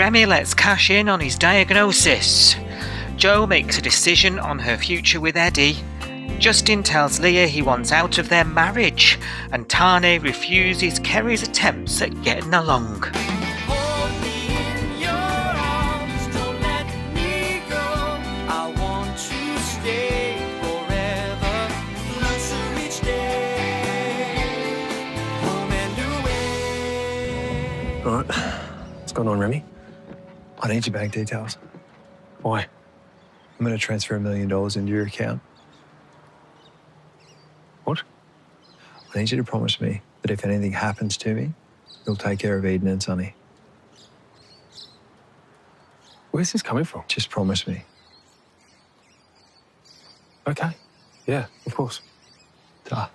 Remi lets cash in on his diagnosis. Jo makes a decision on her future with Eddie. Justin tells Leah he wants out of their marriage, and Tane refuses Kerrie's attempts at getting along. All right. What's going on, Remi? I need your bank details. Why? I'm going to transfer $1 million into your account. What? I need you to promise me that if anything happens to me, you'll take care of Eden and Sonny. Where's this coming from? Just promise me. Okay. Yeah, of course. Ta.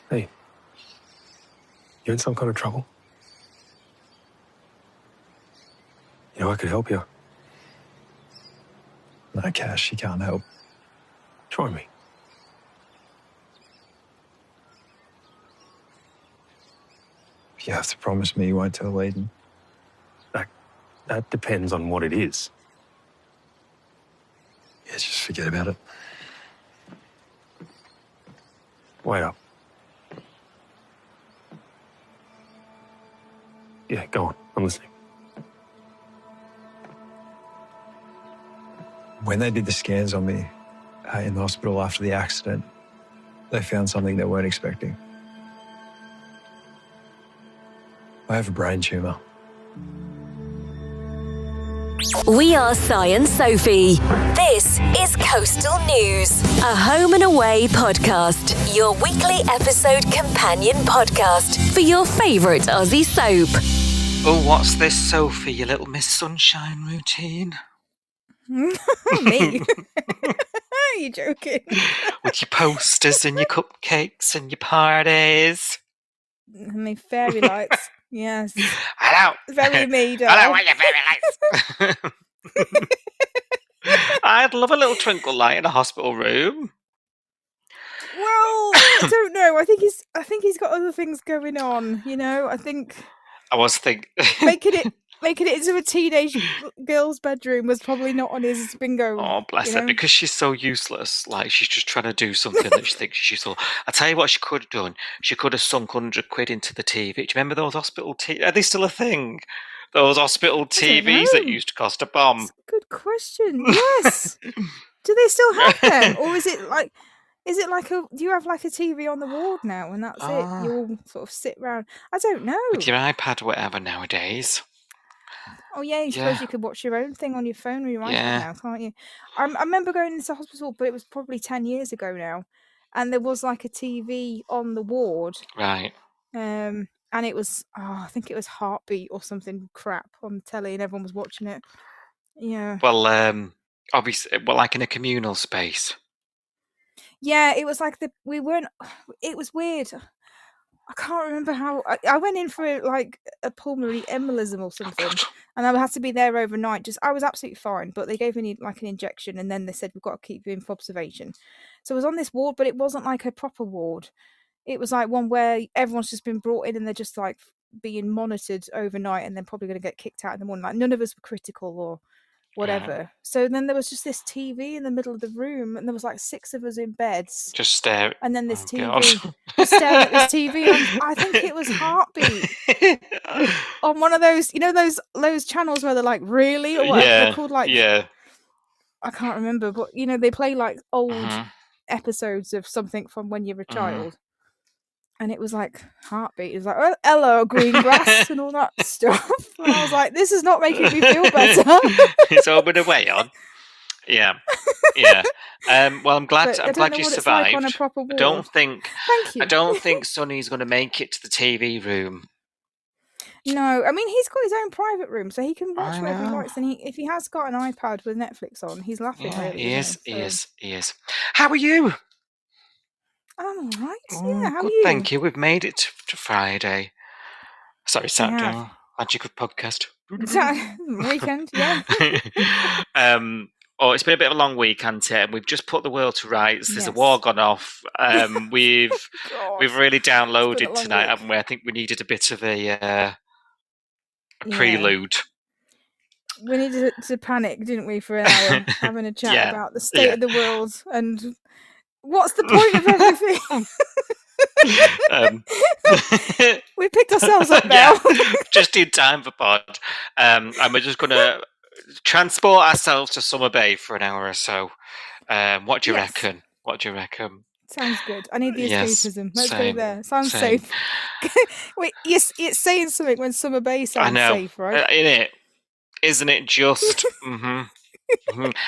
Hey. You in some kind of trouble? You know, I could help you. No cash, you can't help. Try me. You have to promise me you won't tell Eden. That depends on what it is. Yeah, just forget about it. Wait up. Yeah, go on. I'm listening. When they did the scans on me in the hospital after the accident, they found something they weren't expecting. I have a brain tumour. We are Si and Sophie. This is Coastal News, a home and away podcast, your weekly episode companion podcast for your favourite Aussie soap. Oh, what's this, Sophie, your little Miss Sunshine routine? Me? Are you joking? With your posters and your cupcakes and your parties. And my fairy lights. Yes. Hello. Very me, though. Hello, what your fairy lights? I'd love a little twinkle light in a hospital room. Well, I don't know. I think he's got other things going on. You know, I think I was thinking making it into a teenage girl's bedroom was probably not on his bingo. Oh, bless her, because she's so useless. Like, she's just trying to do something that she thinks she's useful. I tell you what she could have done. She could have sunk £100 into the TV. Do you remember those hospital TVs? Are they still a thing? Those hospital TVs that used to cost a bomb. That's a good question. Yes. Do they still have them? Or is it like do you have like a TV on the ward now and that's it? You all sort of sit round. I don't know. With your iPad or whatever nowadays. Oh yeah, you suppose you could watch your own thing on your phone or your iPad now, can't you? I remember going into hospital, but it was probably 10 years ago now, and there was like a TV on the ward, right? And it was, I think it was Heartbeat or something crap on the telly, and everyone was watching it. Yeah. Well, obviously, like in a communal space. Yeah, it was like it was weird. I can't remember how. I went in for like a pulmonary embolism or something, and I had to be there overnight. I was absolutely fine, but they gave me like an injection, and then they said we've got to keep you in for observation. So I was on this ward, but it wasn't like a proper ward. It was like one where everyone's just been brought in, and they're just like being monitored overnight, and then probably going to get kicked out in the morning. Like none of us were critical or whatever. Yeah. So then there was just this TV in the middle of the room, and there was like 6 of us in beds. Just stare. And then this TV, just staring at this TV. I think it was Heartbeat on one of those, you know, those channels where they're like, really? Or whatever they're called, like, I can't remember, but you know, they play like old episodes of something from when you're a child. And it was like Heartbeat. It was like, oh, hello, green grass and all that stuff. And I was like, this is not making me feel better. It's all been away on. Yeah. Well, I'm glad you survived. Like I don't think Sonny's going to make it to the TV room. No, I mean he's got his own private room, so he can watch whatever he likes. And if he has got an iPad with Netflix on, he's laughing. Yeah, really, he is. How are you? I'm all right. Yeah, how are good, you? Thank you. We've made it to Friday. Sorry, Saturday. Magic of podcast. Weekend, yeah. It's been a bit of a long week, hasn't it? And we've just put the world to rights. There's a war gone off. We've really downloaded tonight, haven't we? I think we needed a bit of a a prelude. We needed to panic, didn't we, for an hour having a chat about the state of the world and what's the point of everything. We picked ourselves up now. Just in time for pod. And we're just going to transport ourselves to Summer Bay for an hour or so. What do you reckon? What do you reckon? Sounds good. I need the Yes, escapism. Let's go same, there. Sounds same. safe. Wait, yes, it's saying something when Summer Bay sounds I know, safe, right? Isn't it just? And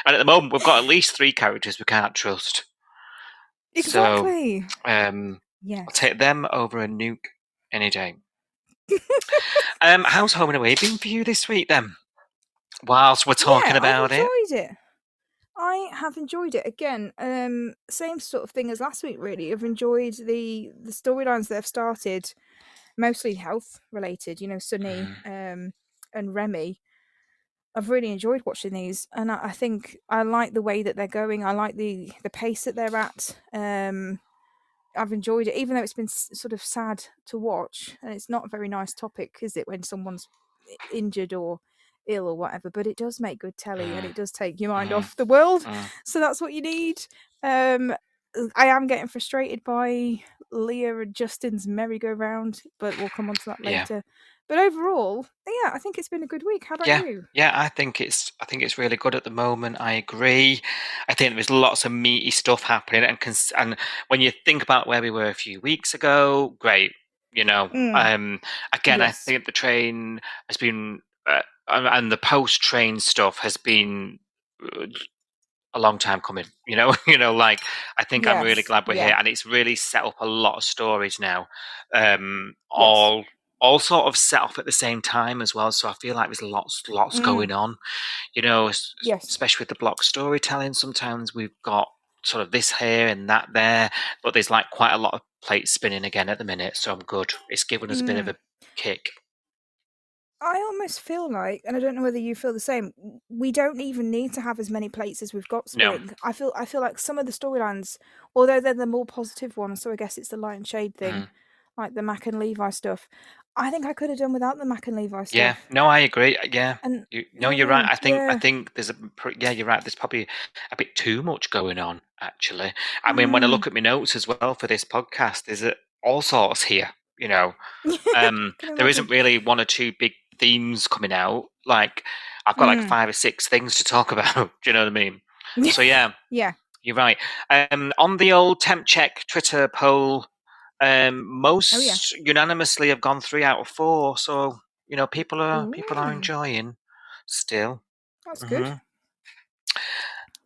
at the moment, we've got at least 3 characters we can't trust. Exactly. So, yes. I'll take them over a nuke any day. How's Home and Away been for you this week then? Whilst we're talking about I've enjoyed it. I have enjoyed it again. Same sort of thing as last week, really. I've enjoyed the storylines that have started, mostly health related. You know, Sunny and Remi. I've really enjoyed watching these, and I think I like the way that they're going. I like the pace that they're at. I've enjoyed it, even though it's been sort of sad to watch, and it's not a very nice topic, is it, when someone's injured or ill or whatever? But it does make good telly, and it does take your mind off the world. So that's what you need. I am getting frustrated by Leah and Justin's merry-go-round, but we'll come on to that later. Yeah. But overall, I think it's been a good week. How about you? Yeah, I think it's really good at the moment. I agree. I think there's lots of meaty stuff happening, and when you think about where we were a few weeks ago, great. You know, again, I think the train has been, and the post-train stuff has been a long time coming. You know, like I think I'm really glad we're here, and it's really set up a lot of stories now. All sort of set off at the same time as well, so I feel like there's lots going on. You know, especially with the block storytelling. Sometimes we've got sort of this here and that there, but there's like quite a lot of plates spinning again at the minute. So I'm good. It's given us a bit of a kick. I almost feel like, and I don't know whether you feel the same, we don't even need to have as many plates as we've got spinning. No. I feel like some of the storylines, although they're the more positive ones, so I guess it's the light and shade thing, like the Mac and Levi stuff. I think I could have done without the Mac and Levi stuff. Yeah, no, I agree. Yeah, and you're right. I think there's you're right. There's probably a bit too much going on. Actually, I mean, when I look at my notes as well for this podcast, there's all sorts here. You know, there isn't really one or two big themes coming out. Like I've got like 5 or 6 things to talk about. Do you know what I mean? So yeah, you're right. On the old temp check Twitter poll. Most unanimously have gone 3 out of 4, so you know people are enjoying still. That's good.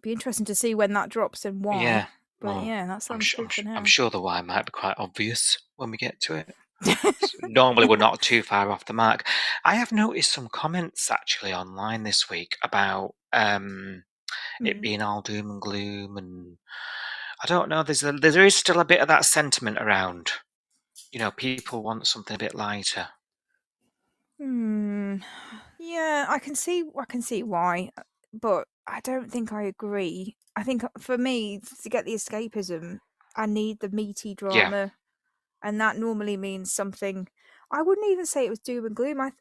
Be interesting to see when that drops and why. Yeah, but that sounds good for now. I'm sure the why might be quite obvious when we get to it. Normally we're not too far off the mark. I have noticed some comments actually online this week about it being all doom and gloom, and I don't know. There is still a bit of that sentiment around. You know, people want something a bit lighter. Yeah, I can see why, but I don't think I agree. I think for me, to get the escapism, I need the meaty drama, and that normally means something. I wouldn't even say it was doom and gloom. I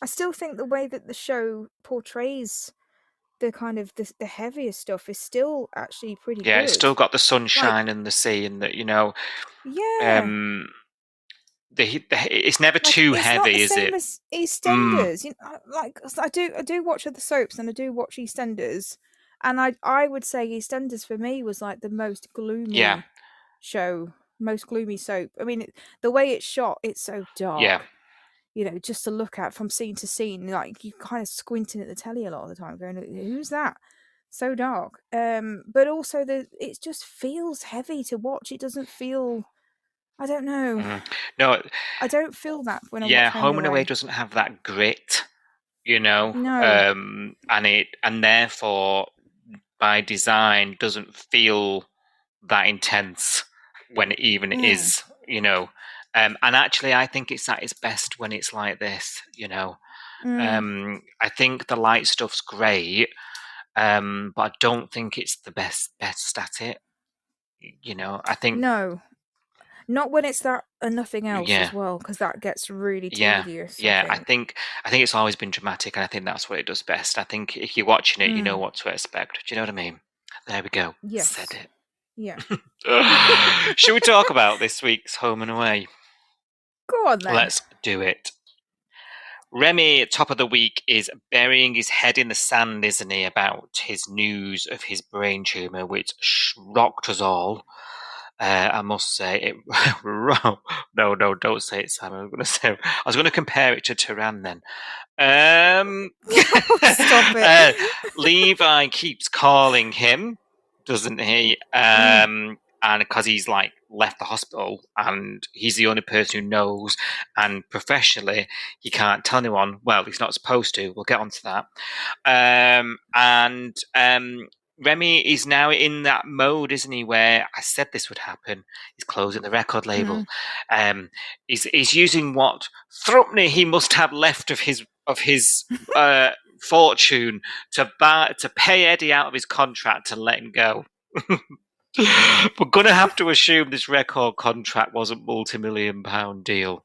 still think the way that the show portrays the kind of the heavier stuff is still actually pretty good. Yeah, it's still got the sunshine and the sea, and that, you know. Yeah. It's never too heavy, is it? It's not the same as EastEnders. You know, like I do watch other soaps, and I do watch EastEnders, and I would say EastEnders for me was like the most gloomy show, most gloomy soap. I mean, the way it's shot, it's so dark. Yeah. You know, just to look at from scene to scene, like you kind of squinting at the telly a lot of the time, going, "Who's that?" So dark. But also it just feels heavy to watch. It doesn't feel. I don't know. No, I don't feel that when I watch Home and Away doesn't have that grit, you know. No. And therefore, by design, doesn't feel that intense when it even is, you know. And actually, I think it's at its best when it's like this, you know. I think the light stuff's great, but I don't think it's the best at it. You know, I think no. Not when it's that and nothing else Yeah. as well, because that gets really Yeah, tedious. yeah. I think. I think it's always been dramatic, and I think that's what it does best. I think if you're watching it, you know Mm, what to expect. Do you know what I mean? There we go. Said yes. Yeah. it. Should we talk about this week's home and away? Go on then. Let's do it. Remi, top of the week, is burying his head in the sand, isn't he, about his news of his brain tumour, which rocked us all. I must say it. No, don't say it, Sam. I was going to compare it to Turan then. Stop it. Levi keeps calling him, doesn't he? And because he's like left the hospital, and he's the only person who knows, and professionally he can't tell anyone. Well, he's not supposed to. We'll get onto that. Remi is now in that mode, isn't he? Where I said this would happen. He's closing the record label. He's using what threep'ny he must have left of his fortune to pay Eddie out of his contract and let him go. We're gonna have to assume this record contract wasn't multi-million-pound deal.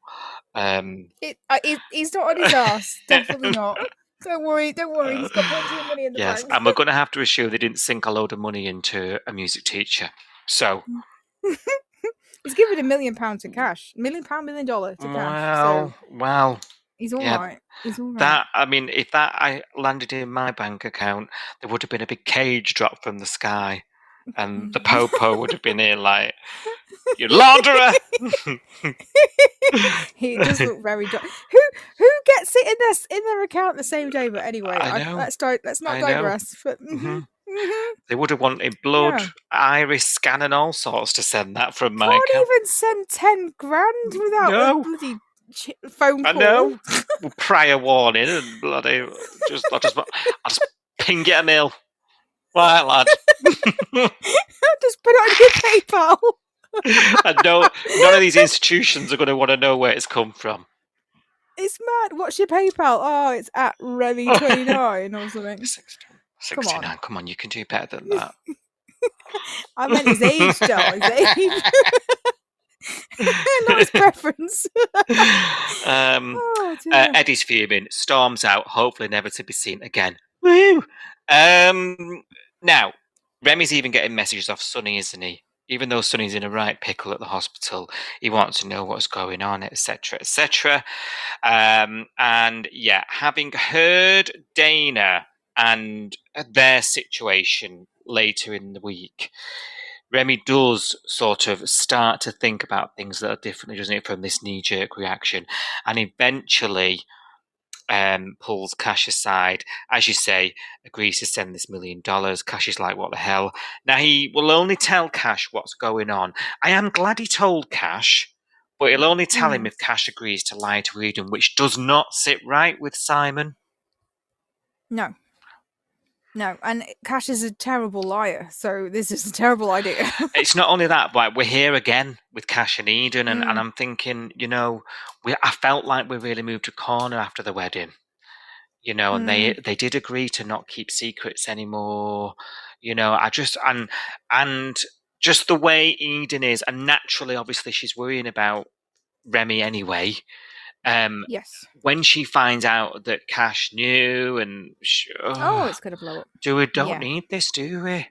He's not on his ass. Definitely not. Don't worry. He's got plenty of money in the Yes, bank. and we're going to have to assume they didn't sink a load of money into a music teacher. So he's given £1 million to cash. $1 million to cash. Well, he's all right. He's all right. That, I mean, if that I landed in my bank account, there would have been a big cage drop from the sky, and the popo would have been here like, "You launderer!" He does look very. Who gets it in their account the same day? But anyway, let's not digress. But, they would have wanted blood, iris scan, and all sorts to send that from my account. Can't even send 10 grand without a bloody phone call. I know. Prior warning and bloody. I'll just ping it a mill. Right, lad. Just put it on your PayPal. And none of these institutions are going to want to know where it's come from. It's mad. What's your PayPal? Oh, it's at Remi29 or something. 69. Come on, you can do better than that. I meant his age, though. His age. Not his preference. Eddie's fuming. Storms out, hopefully never to be seen again. Woo! Now, Remi's even getting messages off Sonny, isn't he? Even though Sonny's in a right pickle at the hospital, he wants to know what's going on, etc., etc. And yeah, having heard Dana and their situation later in the week, Remi does sort of start to think about things that are differently, doesn't it, from this knee-jerk reaction, and eventually pulls Cash aside, as you say, agrees to send this $1 million. Cash is like, what the hell? Now, he will only tell Cash what's going on. I am glad he told Cash, but he'll only tell him if Cash agrees to lie to Eden, which does not sit right with Simon. No, and Cash is a terrible liar, so this is a terrible idea. It's not only that, but we're here again with Cash and Eden, and I'm thinking, I felt like we really moved a corner after the wedding, and they did agree to not keep secrets anymore, and just the way Eden is, and naturally, obviously, she's worrying about Remi anyway. Yes. When she finds out that Cash knew, and it's gonna blow up. Don't need this, do we?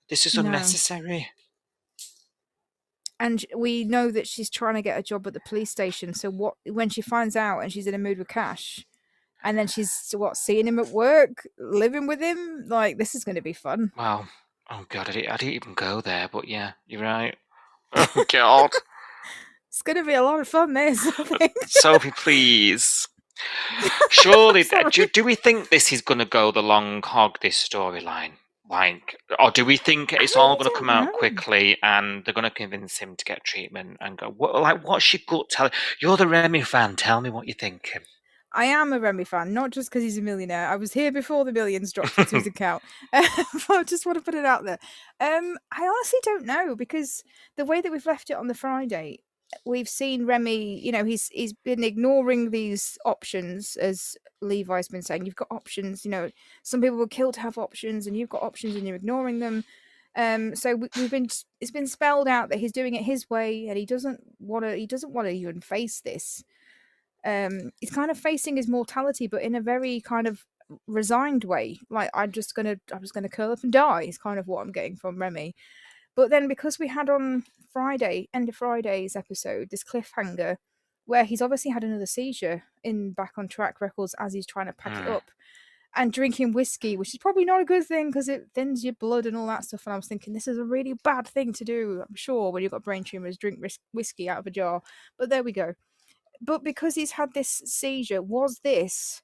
This is unnecessary. And we know that she's trying to get a job at the police station. So when she finds out and she's in a mood with Cash, and then she's seeing him at work, living with him, like, this is going to be fun. Wow. Oh God, I didn't even go there, but yeah, you're right. Oh God. It's going to be a lot of fun, this, I think. Sophie, please. Surely, do we think this is going to go the long hog, this storyline? Like, or do we think it's all going to come out quickly and they're going to convince him to get treatment and go, what's your gut telling? You're the Remi fan. Tell me what you're thinking. I am a Remi fan, not just because he's a millionaire. I was here before the millions dropped into his account. I just want to put it out there. I honestly don't know, because the way that we've left it on the Friday, we've seen Remi, he's been ignoring these options, as Levi's been saying. You've got options, some people will kill to have options, and you've got options and you're ignoring them. So it's been spelled out that he's doing it his way, and he doesn't want to even face this. He's kind of facing his mortality, but in a very kind of resigned way. Like I'm just gonna curl up and die. Is kind of what I'm getting from Remi. But then because we had on Friday, end of Friday's episode, this cliffhanger where he's obviously had another seizure in Back on Track Records as he's trying to pack it up and drinking whiskey, which is probably not a good thing because it thins your blood and all that stuff. And I was thinking, this is a really bad thing to do, I'm sure, when you've got brain tumours, drink whiskey out of a jar. But there we go. But because he's had this seizure, was this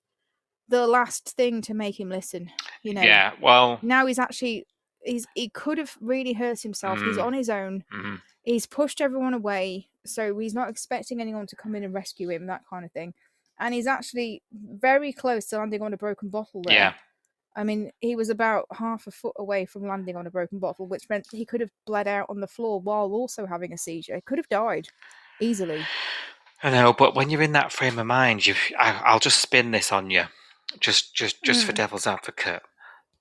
the last thing to make him listen? You know? Yeah, well... Now he could have really hurt himself. He's on his own. He's pushed everyone away, so he's not expecting anyone to come in and rescue him, that kind of thing. And he's actually very close to landing on a broken bottle there. Yeah. I mean, he was about half a foot away from landing on a broken bottle, which meant he could have bled out on the floor while also having a seizure. He could have died easily. I know, but when you're in that frame of mind, I'll just spin this on you, just for devil's advocate.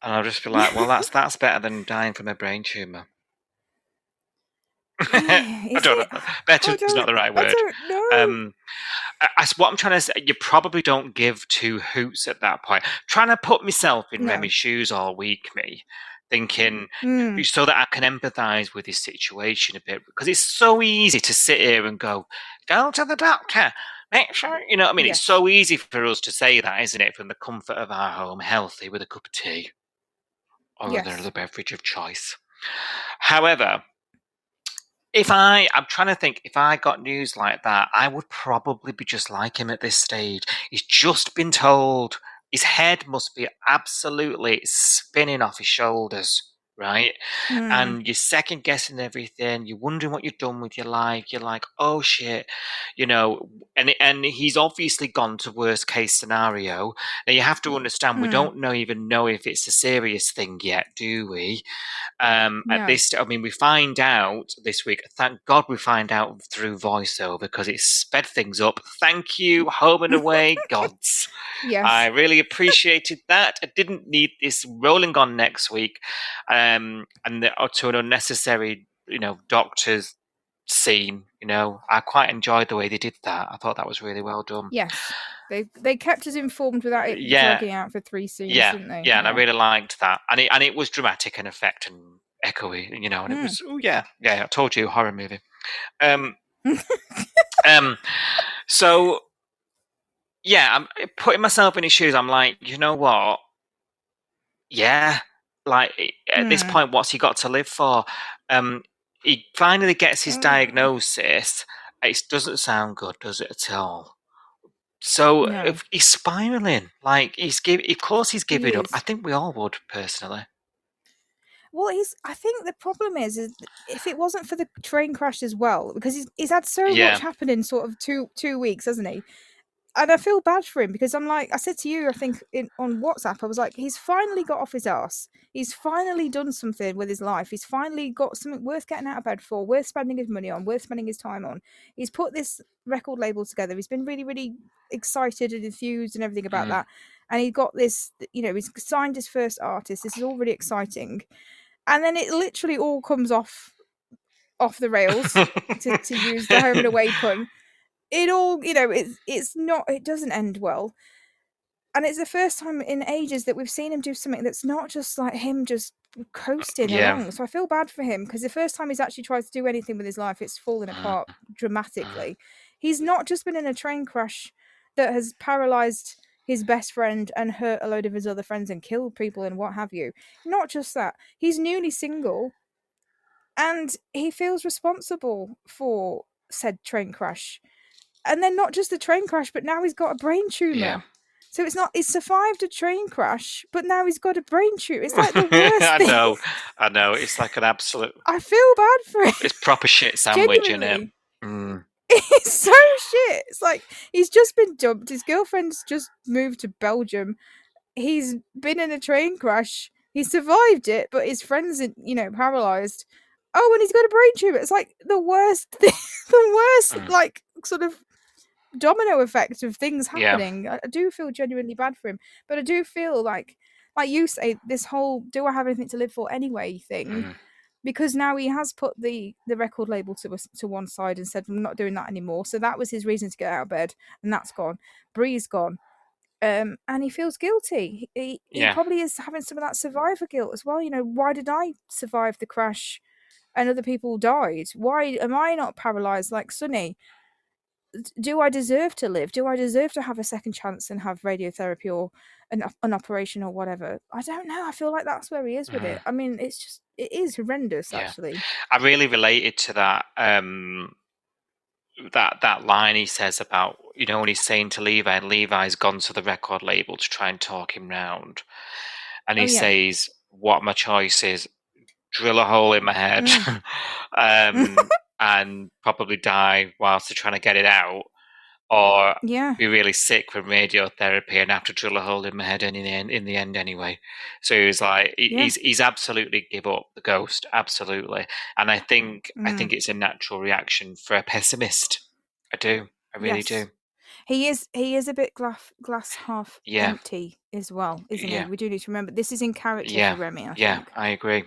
And I'll just be like, well, that's better than dying from a brain tumour. I don't know. Better is not the right word. I don't know. What I'm trying to say, you probably don't give two hoots at that point. Trying to put myself in Remi's shoes all week, thinking so that I can empathise with his situation a bit, because it's so easy to sit here and go to the doctor. Make sure, you know what I mean? Yes. It's so easy for us to say that, isn't it? From the comfort of our home, healthy, with a cup of tea or another beverage of choice. However, I'm trying to think, if I got news like that, I would probably be just like him at this stage. He's just been told his head must be absolutely spinning off his shoulders, right? And you're second guessing everything. You're wondering what you've done with your life. You're like, oh shit, you know. And he's obviously gone to worst case scenario. Now you have to understand, we don't even know if it's a serious thing yet, do we? At this, I mean, we find out this week. Thank God we find out through voiceover, because it sped things up. Thank you, Home and Away gods. Yes, I really appreciated that. I didn't need this rolling on next week, and to an unnecessary, doctor's scene. I quite enjoyed the way they did that. I thought that was really well done. Yes, they kept us informed without it dragging out for 3 scenes, didn't they? Yeah, and I really liked that, and it was dramatic and effect and echoey, and it was I told you, horror movie. So I'm putting myself in his shoes. I'm like, you know what? Yeah, like at this point, what's he got to live for? He finally gets his diagnosis. It doesn't sound good, does it, at all? So if he's spiraling, like of course he's giving up. I think we all would, personally. Well, I think the problem is if it wasn't for the train crash as well, because he's had so much happen in sort of two weeks, hasn't he? And I feel bad for him, because I'm like, I said to you, I think on WhatsApp, I was like, he's finally got off his ass. He's finally done something with his life. He's finally got something worth getting out of bed for, worth spending his money on, worth spending his time on. He's put this record label together. He's been really, really excited and enthused and everything about that. And he got this, he's signed his first artist. This is all really exciting. And then it literally all comes off the rails, to use the Home and Away pun. It all, it's not, it doesn't end well. And it's the first time in ages that we've seen him do something that's not just like him just coasting along. So I feel bad for him, because the first time he's actually tried to do anything with his life, it's fallen apart dramatically. He's not just been in a train crash that has paralysed his best friend and hurt a load of his other friends and killed people and what have you. Not just that, he's newly single and he feels responsible for said train crash. And then not just the train crash, but now he's got a brain tumour. Yeah. So he's survived a train crash, but now he's got a brain tumour. It's like the worst thing. I know. It's like an absolute... I feel bad for him. It's proper shit sandwich, isn't it? It's so shit. It's like, he's just been dumped. His girlfriend's just moved to Belgium. He's been in a train crash. He survived it, but his friend's, paralysed. Oh, and he's got a brain tumour. It's like the worst thing, like, sort of domino effect of things happening. I do feel genuinely bad for him, but I do feel like you say, this whole "do I have anything to live for anyway" thing. because now he has put the record label to one side and said, I'm not doing that anymore. So that was his reason to get out of bed, and that's gone. Bree's gone. And he feels guilty. He probably is having some of that survivor guilt as well. You know, why did I survive the crash and other people died? Why am I not paralyzed like Sonny? Do I deserve to live? Do I deserve to have a second chance and have radiotherapy or an operation or whatever? I don't know. I feel like that's where he is with it. I mean, it is horrendous, actually. I really related to that. That line he says about, you know, when he's saying to Levi, and Levi's gone to the record label to try and talk him round, and he says, "What my choice is: drill a hole in my head, and probably die whilst they're trying to get it out, or be really sick with radiotherapy and have to drill a hole in my head in the end anyway." So he was like, he's absolutely give up the ghost, absolutely. And I think it's a natural reaction for a pessimist. I really do. He is a bit glass half empty as well, isn't he? We do need to remember this is in character for Remi, I think. I agree.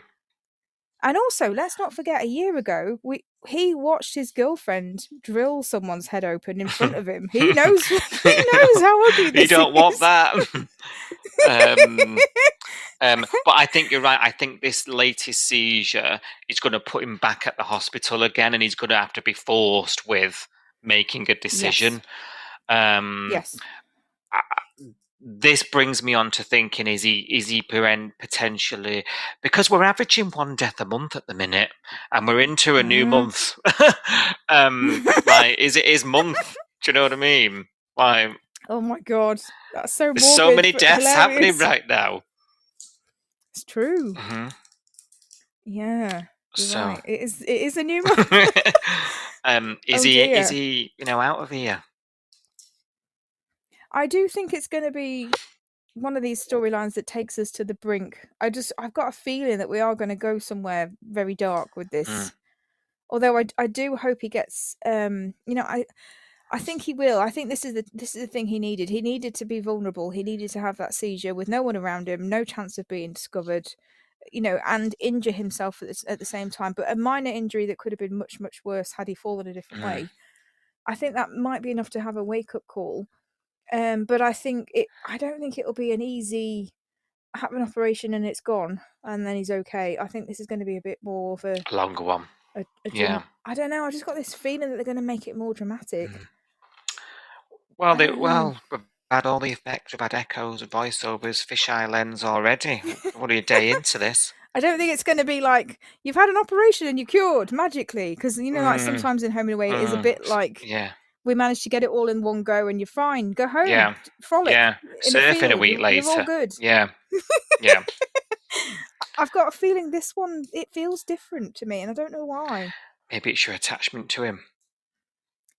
And also, let's not forget, a year ago, he watched his girlfriend drill someone's head open in front of him. He knows how ugly this is. You don't want that. But I think you're right. I think this latest seizure is going to put him back at the hospital again, and he's going to have to be forced with making a decision. Yes. This brings me on to thinking: is he potentially, because we're averaging one death a month at the minute, and we're into a new month. Like, is it his month? Do you know what I mean? Like, oh my god, that's so morbid. There's so many deaths hilarious. happening right now. It's true. Mm-hmm. Yeah. Right. It is a new month. Is he out of here? I do think it's going to be one of these storylines that takes us to the brink. I've got a feeling that we are going to go somewhere very dark with this. Although I do hope he gets, I think he will. I think this is the thing he needed. He needed to be vulnerable. He needed to have that seizure with no one around him, no chance of being discovered, and injure himself at the same time. But a minor injury that could have been much, much worse had he fallen a different way. I think that might be enough to have a wake-up call. But I don't think it'll be an easy have an operation and it's gone and then he's okay. I think this is going to be a bit more of a longer one. I don't know. I just got this feeling that they're going to make it more dramatic. Well, we've had all the effects. We've had echoes, voiceovers, fisheye lens already. What are you day into this? I don't think it's going to be like you've had an operation and you're cured magically, because like sometimes in Home and Away it is a bit like we managed to get it all in one go and you're fine. Go home, frolic, surfing a week later. You're all good. Yeah. I've got a feeling this one, it feels different to me, and I don't know why. Maybe it's your attachment to him.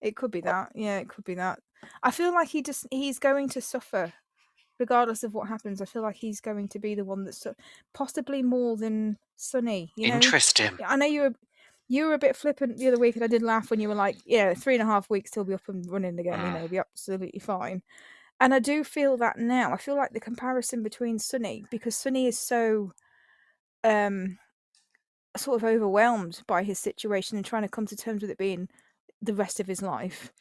It could be that. Yeah, it could be that. I feel like he's going to suffer regardless of what happens. I feel like he's going to be the one that's possibly more than Sonny. Interesting. I know you were a bit flippant the other week, and I did laugh when you were like, 3.5 weeks till be up and running again. He'll be absolutely fine. And I do feel that now. I feel like the comparison between Sonny, because Sonny is so sort of overwhelmed by his situation and trying to come to terms with it being the rest of his life.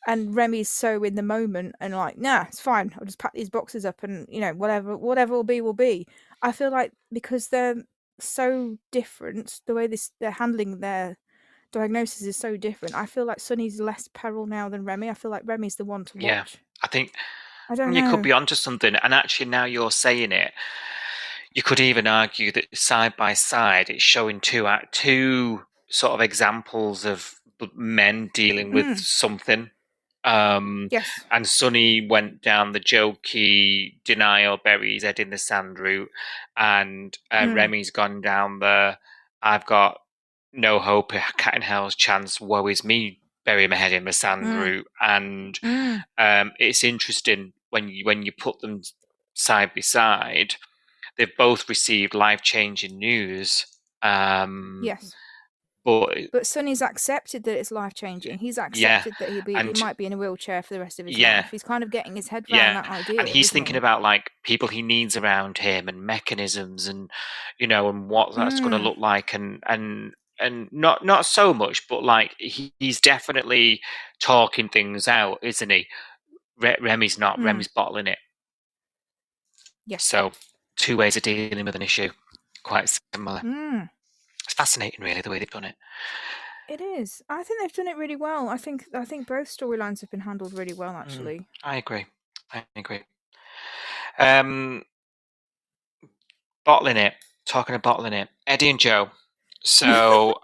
And Remi's so in the moment and like, nah, it's fine. I'll just pack these boxes up and, whatever will be. I feel like because they're so different, the way they're handling their diagnosis is so different. I feel like Sonny's less peril now than Remi. I feel like Remi's the one to watch. Yeah, I think you know. Could be onto something. And actually, now you're saying it, you could even argue that side by side, it's showing two sort of examples of men dealing with something. Yes. And Sonny went down the jokey denial, bury his head in the sand route, and Remi's gone down the I've got no hope, a cat in hell's chance, woe is me, bury my head in the sand route. And it's interesting when you put them side by side. They've both received life-changing news. Yes. But Sonny's accepted that it's life-changing. He's accepted that he might be in a wheelchair for the rest of his life. He's kind of getting his head around that idea. And he's thinking about like people he needs around him and mechanisms and, and what that's going to look like and not so much, but like he's definitely talking things out, isn't he? Remi's not. Remi's bottling it. Yes. So 2 ways of dealing with an issue, quite similar. It's fascinating, really, the way they've done it. It is. I think they've done it really well. I think both storylines have been handled really well, actually. I agree. Bottling it. Talking of bottling it, Eddie and Joe. So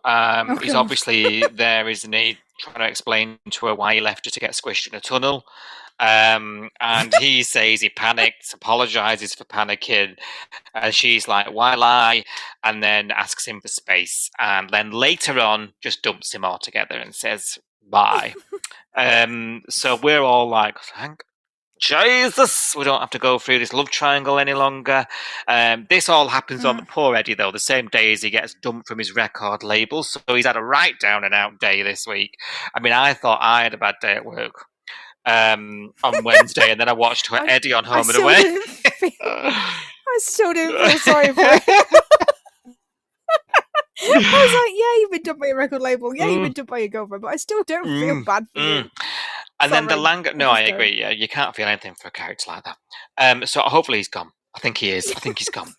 he's obviously there, isn't he? Trying to explain to her why he left her to get squished in a tunnel. And he says he panicked, apologizes for panicking, and she's like, why lie? And then asks him for space, and then later on just dumps him altogether and says bye. So we're all like, thank Jesus, we don't have to go through this love triangle any longer. This all happens on the poor Eddie, though, the same day as he gets dumped from his record label, so he's had a right down and out day this week. I mean, I thought I had a bad day at work on Wednesday, and then I watched Eddie on Home and Away. I still didn't feel sorry for him. I was like, yeah, you've been dumped by your record label. Yeah, you've been dumped by your girlfriend, but I still don't feel bad for you. And then the Langer... No, I agree. Yeah, you can't feel anything for a character like that. So hopefully he's gone. I think he is. I think he's gone.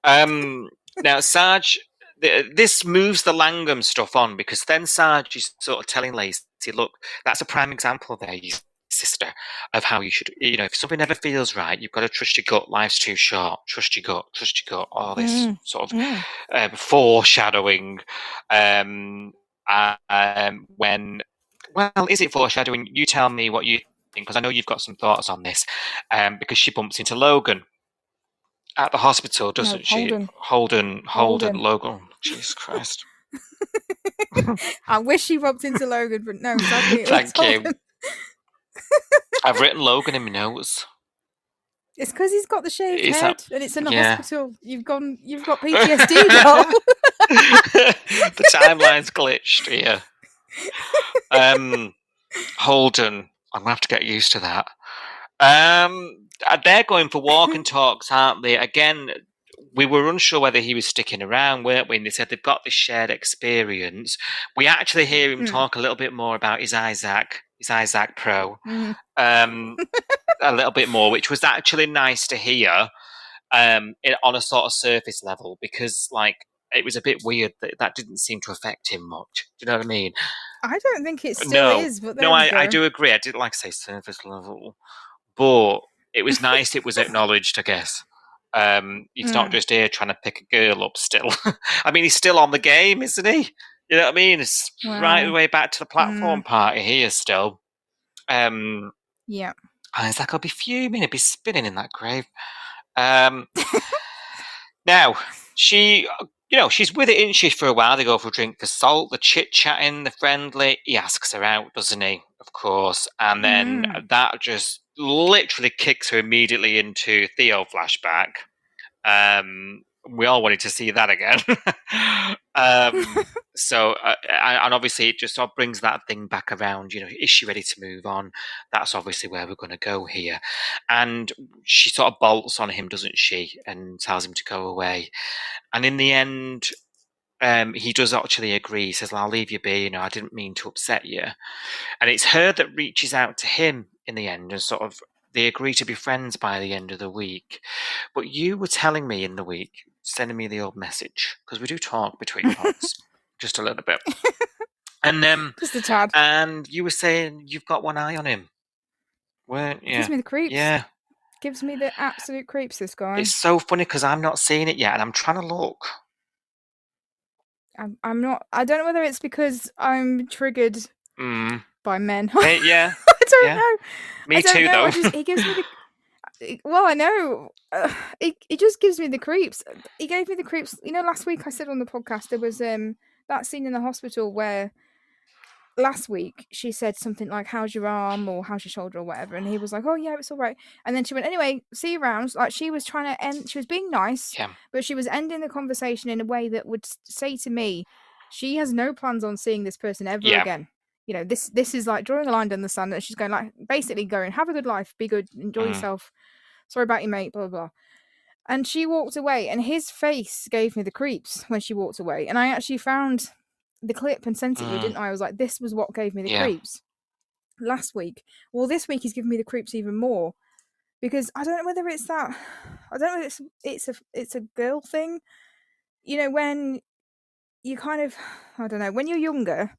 Now, Sarge... This moves the Langham stuff on, because then Sarge is sort of telling Lacey, look, that's a prime example there, you sister, of how you should, if something never feels right, you've got to trust your gut. Life's too short. Trust your gut. All this sort of foreshadowing. Well, is it foreshadowing? You tell me what you think, because I know you've got some thoughts on this. Because she bumps into Logan at the hospital, doesn't she? Holden. Logan. Jesus Christ. I wish she bumped into Logan, but no, sadly Thank you. I've written Logan in my notes. It's because he's got the shaved head, and it's in the hospital. You've got PTSD now. The timeline's glitched here. Holden, I'm gonna have to get used to that. They're going for walk and talks, aren't they? Again, we were unsure whether he was sticking around, weren't we? And they said they've got this shared experience. We actually hear him talk a little bit more about his Isaac Pro, a little bit more, which was actually nice to hear on a sort of surface level, because like it was a bit weird that didn't seem to affect him much. Do you know what I mean? I don't think it still is. But I do agree. I did like to say surface level, but it was nice. It was acknowledged, I guess. He's not just here trying to pick a girl up still. I mean, he's still on the game, isn't he? You know what I mean? It's right the way back to the platform party here still. Yeah. And it's like, I'll be fuming, I'll be spinning in that grave. Now, she's with it, isn't she, for a while? They go for a drink for salt, the chit-chatting, the friendly. He asks her out, doesn't he? Of course. And then that just literally kicks her immediately into Theo flashback. We all wanted to see that again. So, and obviously it just sort of brings that thing back around, is she ready to move on? That's obviously where we're going to go here. And she sort of bolts on him, doesn't she? And tells him to go away. And in the end, he does actually agree. He says, I'll leave you be, I didn't mean to upset you. And it's her that reaches out to him in the end, and sort of they agree to be friends by the end of the week. But you were telling me in the week, sending me the old message, because we do talk between pods, just a little bit. And just a tad. And you were saying you've got one eye on him, weren't you? Gives me the creeps. Yeah. Gives me the absolute creeps, this guy. It's so funny because I'm not seeing it yet, and I'm trying to look. I'm not. I don't know whether it's because I'm triggered by men. Yeah. I don't know. Me too, though. He gives me the. Well, I know. He just gives me the creeps. He gave me the creeps. Last week I said on the podcast there was that scene in the hospital where last week she said something like, how's your arm, or how's your shoulder, or whatever, and he was like, oh yeah, it's all right, and then she went, anyway, see you around. Like, she was trying to end, she was being nice, but she was ending the conversation in a way that would say to me, she has no plans on seeing this person ever Yeah. again. You know, this is like drawing a line down the sand, and she's going like basically going, have a good life, be good, enjoy yourself. Sorry about your mate, blah blah blah. And she walked away, and his face gave me the creeps when she walked away. And I actually found the clip and sent it you, didn't I? I was like, this was what gave me the Yeah. creeps last week. Well, this week he's given me the creeps even more, because I don't know whether it's that. I don't know if it's a girl thing. You know, when you kind of, I don't know, when you're younger,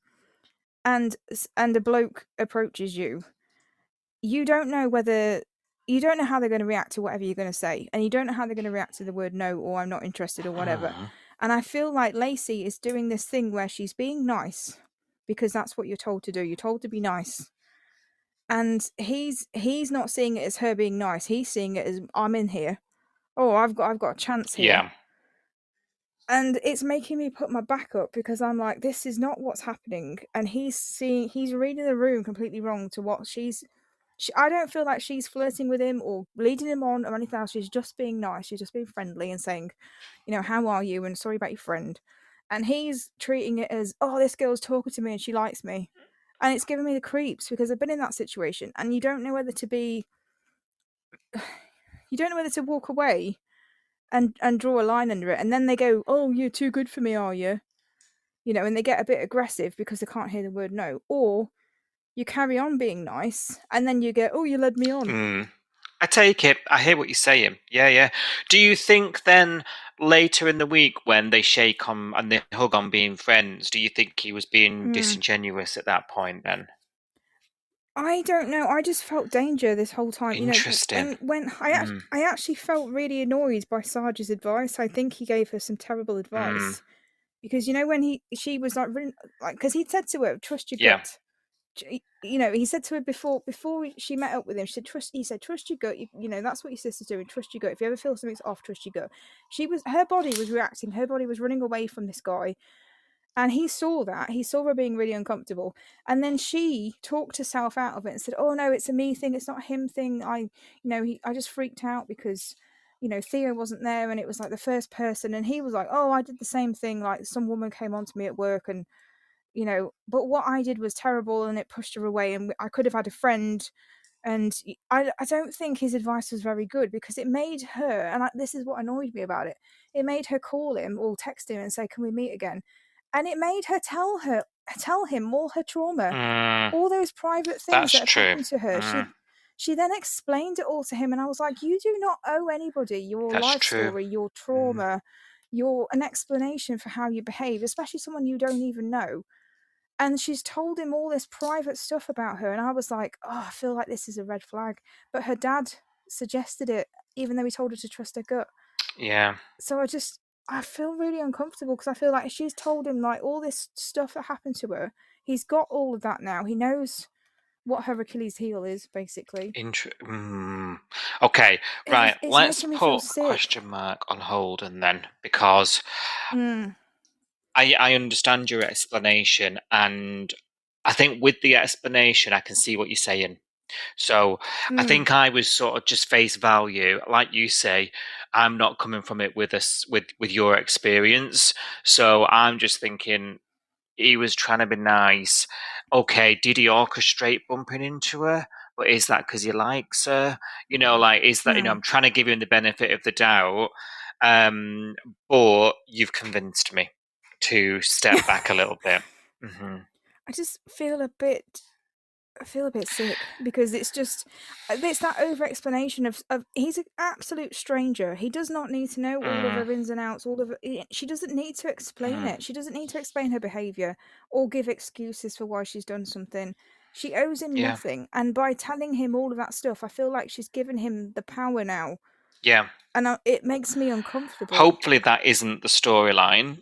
and a bloke approaches you, you don't know how they're going to react to whatever you're going to say, and you don't know how they're going to react to the word no or I'm not interested or whatever. And I feel like Lacey is doing this thing where she's being nice because that's what you're told to do. You're told to be nice. And he's not seeing it as her being nice. He's seeing it as, I'm in here. Oh, I've got a chance here. Yeah. And it's making me put my back up, because I'm like, this is not what's happening. And he's reading the room completely wrong to what I don't feel like she's flirting with him or leading him on or anything else. She's just being nice. She's just being friendly and saying, you know, how are you? And sorry about your friend. And he's treating it as, oh, this girl's talking to me and she likes me. And it's giving me the creeps, because I've been in that situation, and you don't know whether to walk away and draw a line under it. And then they go, oh, you're too good for me, are you? You know, and they get a bit aggressive because they can't hear the word no. Or you carry on being nice, and then you get, oh, you led me on. I take it. I hear what you're saying. Yeah. Do you think then later in the week when they shake on and they hug on being friends, do you think he was being disingenuous at that point then? I don't know. I just felt danger this whole time. Interesting. You know, and when I actually felt really annoyed by Sarge's advice. I think he gave her some terrible advice, because you know when she was like, really, like, because he'd said to her, trust your gut. You know, he said to her before she met up with him, he said trust your gut. You know, that's what your sister's doing. Trust your gut. If you ever feel something's off, trust your gut. Her body was reacting. Her body was running away from this guy. And he saw that. He saw her being really uncomfortable. And then she talked herself out of it and said, oh, no, it's a me thing. It's not a him thing. I just freaked out because, you know, Theo wasn't there and it was like the first person. And he was like, oh, I did the same thing. Like some woman came on to me at work and, you know, but what I did was terrible and it pushed her away. And I could have had a friend. And I don't think his advice was very good, because it made her, and this is what annoyed me about it, it made her call him or text him and say, can we meet again? And it made her tell him all her trauma, all those private things that had happened to her. She then explained it all to him, and I was like, you do not owe anybody your life story, your trauma, an explanation for how you behave, especially someone you don't even know. And she's told him all this private stuff about her, and I was like, oh, I feel like this is a red flag. But her dad suggested it, even though he told her to trust her gut. Yeah. So I feel really uncomfortable, because I feel like she's told him like all this stuff that happened to her. He's got all of that now. He knows what her Achilles heel is, basically. Okay, right. It's Let's making me feel put sick. question mark on hold and then, because I understand your explanation, and I think with the explanation I can see what you're saying. So I think I was sort of just face value, like you say. I'm not coming from it with your experience, so I'm just thinking he was trying to be nice. Okay, did he orchestrate bumping into her? But is that because he likes her? You know, like, is that, you know, I'm trying to give him the benefit of the doubt. But you've convinced me to step back a little bit. I just feel a bit sick, because it's that over explanation of he's an absolute stranger. He does not need to know all of her ins and outs, she doesn't need to explain it. She doesn't need to explain her behavior or give excuses for why she's done something. She owes him nothing, and by telling him all of that stuff, I feel like she's given him the power now. Yeah. And it makes me uncomfortable. Hopefully that isn't the storyline.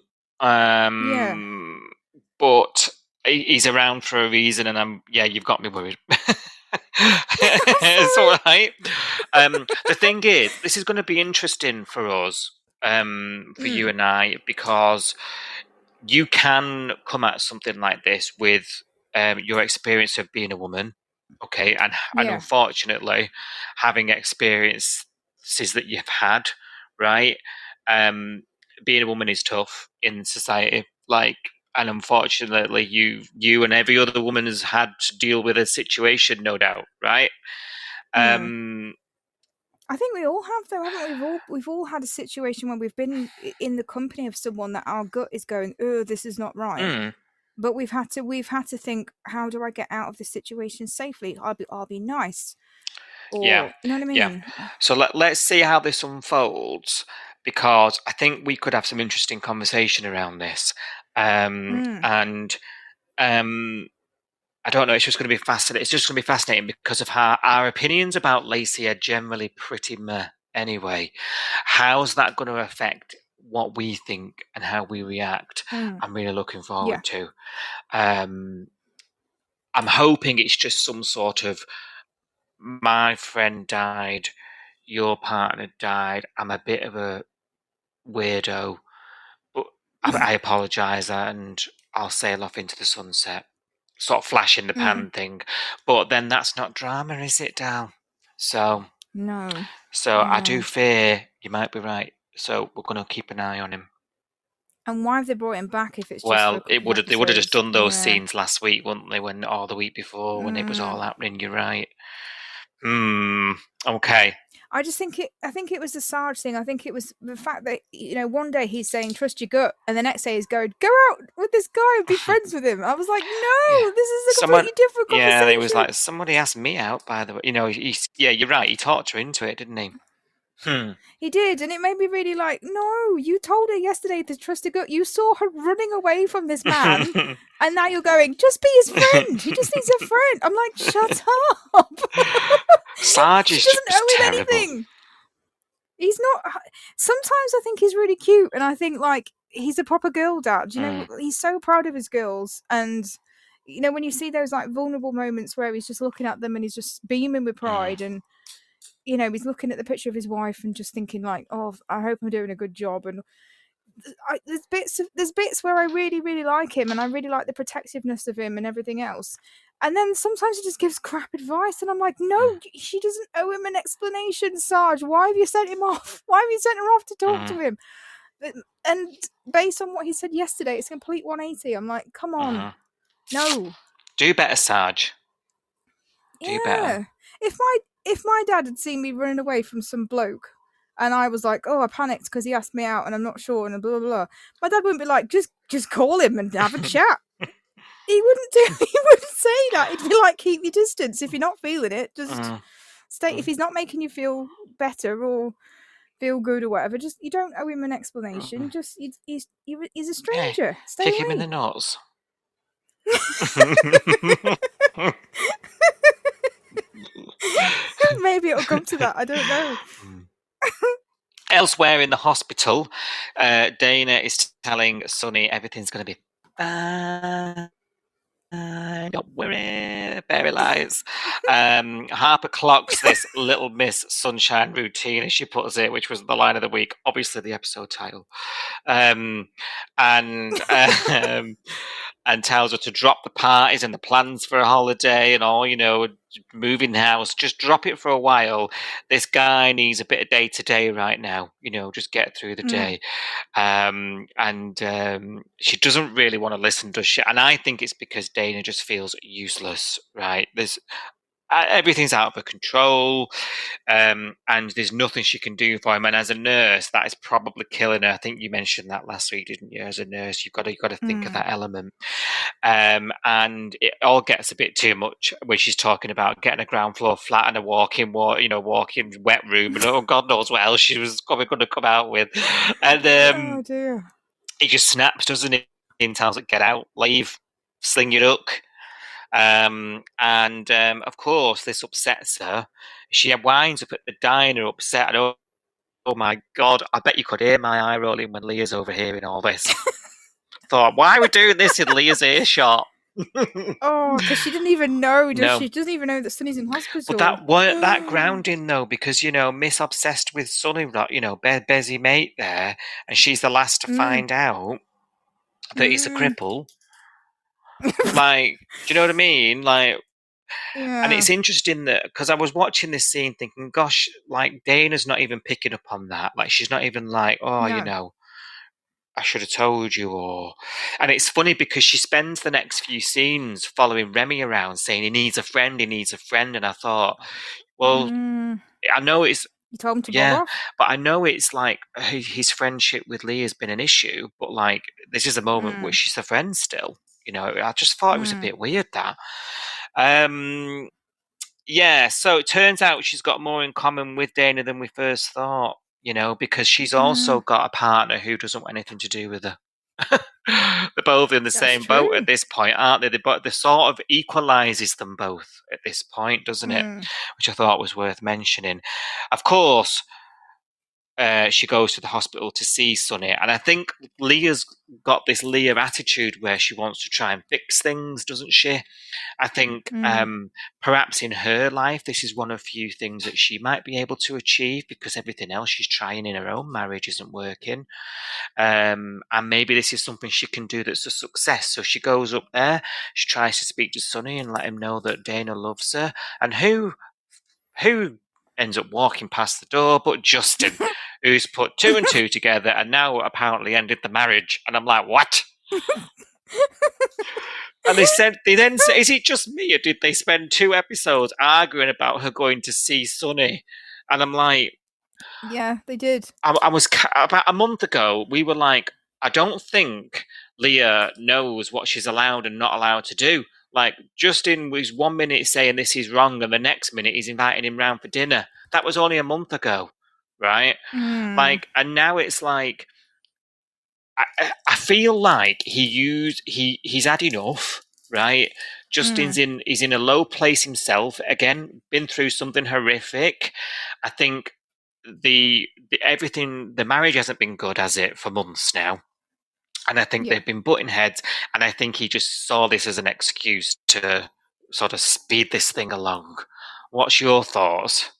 But he's around for a reason, and you've got me worried. It's all right. The thing is, this is going to be interesting for us, for you and I, because you can come at something like this with your experience of being a woman, okay, and unfortunately having experiences that you've had, right? Being a woman is tough in society. Like, and unfortunately, you and every other woman has had to deal with a situation, no doubt, right? I think we all have, though, haven't we? We've all had a situation when we've been in the company of someone that our gut is going, "Oh, this is not right." But we've had to think, how do I get out of this situation safely? I'll be nice, or you know what I mean? So let's see how this unfolds, because I think we could have some interesting conversation around this, and I don't know. It's just going to be fascinating. It's just going to be fascinating because of how our opinions about Lacey are generally pretty meh anyway. How's that going to affect what we think and how we react? I'm really looking forward to. I'm hoping it's just some sort of, my friend died, your partner died, I'm a bit of a weirdo, but I apologise and I'll sail off into the sunset. Sort of flash in the pan thing. But then that's not drama, is it, Dal? So No. I do fear you might be right. So we're going to keep an eye on him. And why have they brought him back if it's just Well, for a couple they would have just done those Yeah. scenes last week, wouldn't they? Or the week before, when it was all happening. You're right. Okay. I think it was the Sarge thing. I think it was the fact that, one day he's saying trust your gut, and the next day he's going, go out with this guy and be friends with him. I was like, no, this is a completely different conversation. Yeah, it was like, somebody asked me out, by the way. You're right. He talked her into it, didn't he? He did, and it made me really like, no, you told her yesterday to trust her gut. You saw her running away from this man, and now you're going, just be his friend. He just needs a friend. I'm like, shut up. Sarge is doesn't just owe him terrible. anything. He's not. Sometimes I think he's really cute, and I think like he's a proper girl dad. He's so proud of his girls, and when you see those like vulnerable moments where he's just looking at them and he's just beaming with pride, and he's looking at the picture of his wife and just thinking like, oh, I hope I'm doing a good job. And there's bits where I really, really like him, and I really like the protectiveness of him and everything else. And then sometimes he just gives crap advice, and I'm like, no, she doesn't owe him an explanation, Sarge. Why have you sent him off? Why have you sent her off to talk to him? And based on what he said yesterday, it's a complete 180. I'm like, come on, no. Do better, Sarge. Do better. If my dad had seen me running away from some bloke, and I was like, oh, I panicked because he asked me out and I'm not sure and blah, blah, blah. My dad wouldn't be like, just call him and have a chat. He wouldn't say that. He'd be like, keep your distance. If you're not feeling it, just stay. If he's not making you feel better or feel good or whatever, just, you don't owe him an explanation. Just, he's a stranger. Stay kick away. him in the nuts. Maybe it'll come to that. I don't know. Elsewhere in the hospital, Dana is telling Sonny everything's going to be fine. Don't worry, Barry lies. Harper clocks this Little Miss Sunshine routine, as she puts it, which was the line of the week, obviously the episode title, and tells her to drop the parties and the plans for a holiday and all, moving house, just drop it for a while. This guy needs a bit of day-to-day right now, just get through the day. She doesn't really want to listen, does she? And I think it's because Dana just feels useless, right? Everything's out of her control, and there's nothing she can do for him. And as a nurse, that is probably killing her. I think you mentioned that last week, didn't you? As a nurse, you've got to think of that element. And it all gets a bit too much when she's talking about getting a ground floor flat and a walk-in wet room, and oh, God knows what else she was probably going to come out with. And oh dear, he just snaps, doesn't he? And tells it, get out, leave, sling your hook. Of course, this upsets her. She winds up at the diner upset. And oh my God, I bet you could hear my eye rolling when Leah's overhearing all this. Thought, why are we doing this in Leah's earshot? Oh, because she didn't even know, does she? She doesn't even know that Sonny's in hospital. But that weren't that grounding, though, because, Miss obsessed with Sonny, Bezzy mate there, and she's the last to find out that he's a cripple. Like, do you know what I mean? Like, and it's interesting that, because I was watching this scene thinking, gosh, like, Dana's not even picking up on that. Like, she's not even like, oh, I should have told you, and it's funny because she spends the next few scenes following Remi around saying he needs a friend, and I thought, well, I know it's, You told him to bog yeah, off? but I know it's like his friendship with Lee has been an issue, but like this is a moment where she's a friend still. I just thought it was a bit weird that. Yeah, so it turns out she's got more in common with Dana than we first thought, because she's also got a partner who doesn't want anything to do with her. They're both in the same boat at this point, aren't they? But they sort of equalizes them both at this point, doesn't it? Which I thought was worth mentioning. Of course, she goes to the hospital to see Sonny, and I think Leah's got this Leah attitude where she wants to try and fix things, doesn't she? I think perhaps in her life, this is one of few things that she might be able to achieve because everything else she's trying in her own marriage isn't working. And maybe this is something she can do that's a success. So she goes up there, she tries to speak to Sonny and let him know that Dana loves her. And who ends up walking past the door but Justin, who's put two and two together and now apparently ended the marriage. And I'm like, what? And they then said, is it just me, or did they spend 2 episodes arguing about her going to see Sonny? And I'm like, yeah, they did. I was about a month ago. We were like, I don't think Leah knows what she's allowed and not allowed to do. Like Justin was 1 minute saying this is wrong, and the next minute he's inviting him round for dinner. That was only a month ago, right? Like, and now it's like, I feel like he's had enough, right? Justin's he's in a low place himself. Again, been through something horrific. I think the marriage hasn't been good, has it, for months now? And I think they've been butting heads, and I think he just saw this as an excuse to sort of speed this thing along. What's your thoughts?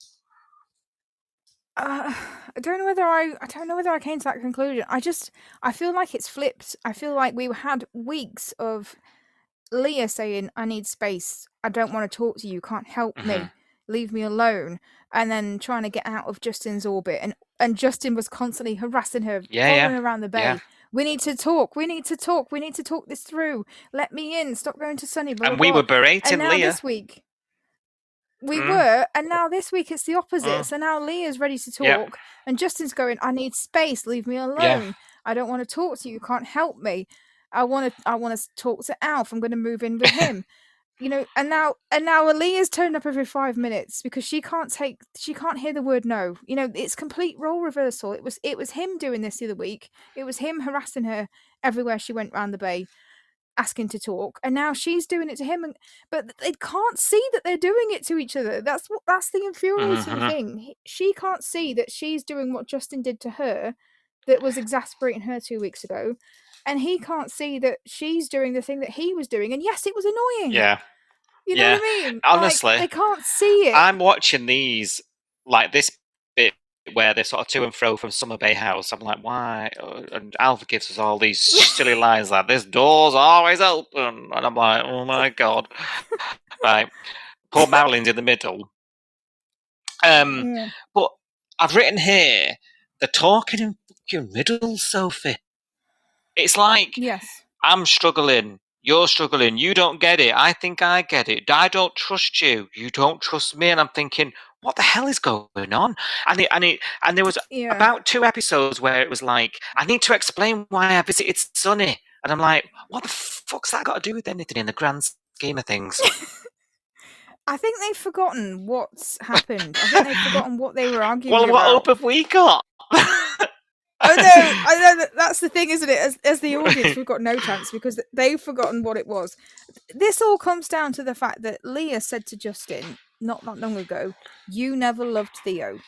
I don't know whether I came to that conclusion. I feel like it's flipped. I feel like we had weeks of Leah saying, "I need space. I don't want to talk to you. Can't help me. Leave me alone." And then trying to get out of Justin's orbit, and Justin was constantly harassing her, following her around the bay. Yeah. We need to talk. We need to talk. We need to talk this through. Let me in. Stop going to Sunny. Blah, And blah, we blah. were berating And now Leah. this week. We were, and now this week it's the opposite. So now Leah's ready to talk, and Justin's going, "I need space. Leave me alone. Yeah. I don't want to talk to you. You can't help me. I want to talk to Alf. I'm going to move in with him." And now Leah's turned up every 5 minutes because she can't hear the word no. It's complete role reversal. It was him doing this the other week. It was him harassing her everywhere she went round the bay, asking to talk, and now she's doing it to him, but they can't see that they're doing it to each other. That's the infuriating thing. She can't see that she's doing what Justin did to her that was exasperating her 2 weeks ago, and he can't see that she's doing the thing that he was doing, and yes, it was annoying. You know what I mean? Honestly, they can't see it. I'm watching these, like this bit where they're sort of to and fro from Summer Bay House. I'm like, why? And Alpha gives us all these silly lines like, this door's always open. And I'm like, oh my God. Right. Poor Marilyn's in the middle. But I've written here, they're talking in fucking riddles, Sophie. It's like, I'm struggling. You're struggling. You don't get it. I think I get it. I don't trust you. You don't trust me. And I'm thinking, what the hell is going on? And there was about 2 episodes where it was like, I need to explain why I visited Sonny. And I'm like, what the fuck's that got to do with anything in the grand scheme of things? I think they've forgotten what's happened. I think they've forgotten what they were arguing about. Well, what hope have we got? I know that's the thing, isn't it? As the audience, we've got no chance because they've forgotten what it was. This all comes down to the fact that Leah said to Justin not that long ago, "You never loved Theo,"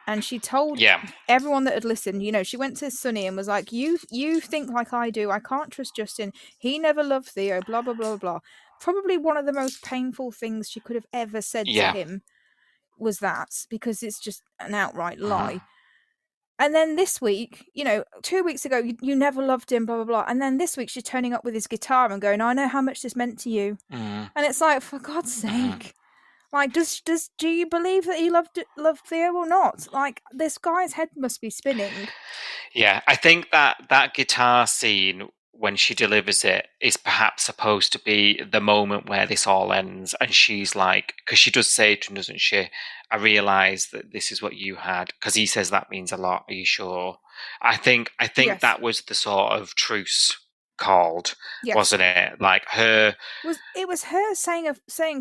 and she told everyone that had listened. She went to Sonny and was like, "You think like I do. I can't trust Justin. He never loved Theo." Blah blah blah blah. Probably one of the most painful things she could have ever said to him was that, because it's just an outright lie. And then this week, 2 weeks ago, you never loved him, blah, blah, blah. And then this week, she's turning up with his guitar and going, "I know how much this meant to you." And it's like, for God's sake, Like, do you believe that he loved Theo or not? Like, this guy's head must be spinning. Yeah, I think that guitar scene when she delivers it is perhaps supposed to be the moment where this all ends, and she's like, because she does say to him, doesn't she? I realise that this is what you had, because he says that means a lot. Are you sure? I think Yes. that was the sort of truce called, Yes. wasn't it? Like her. It was her saying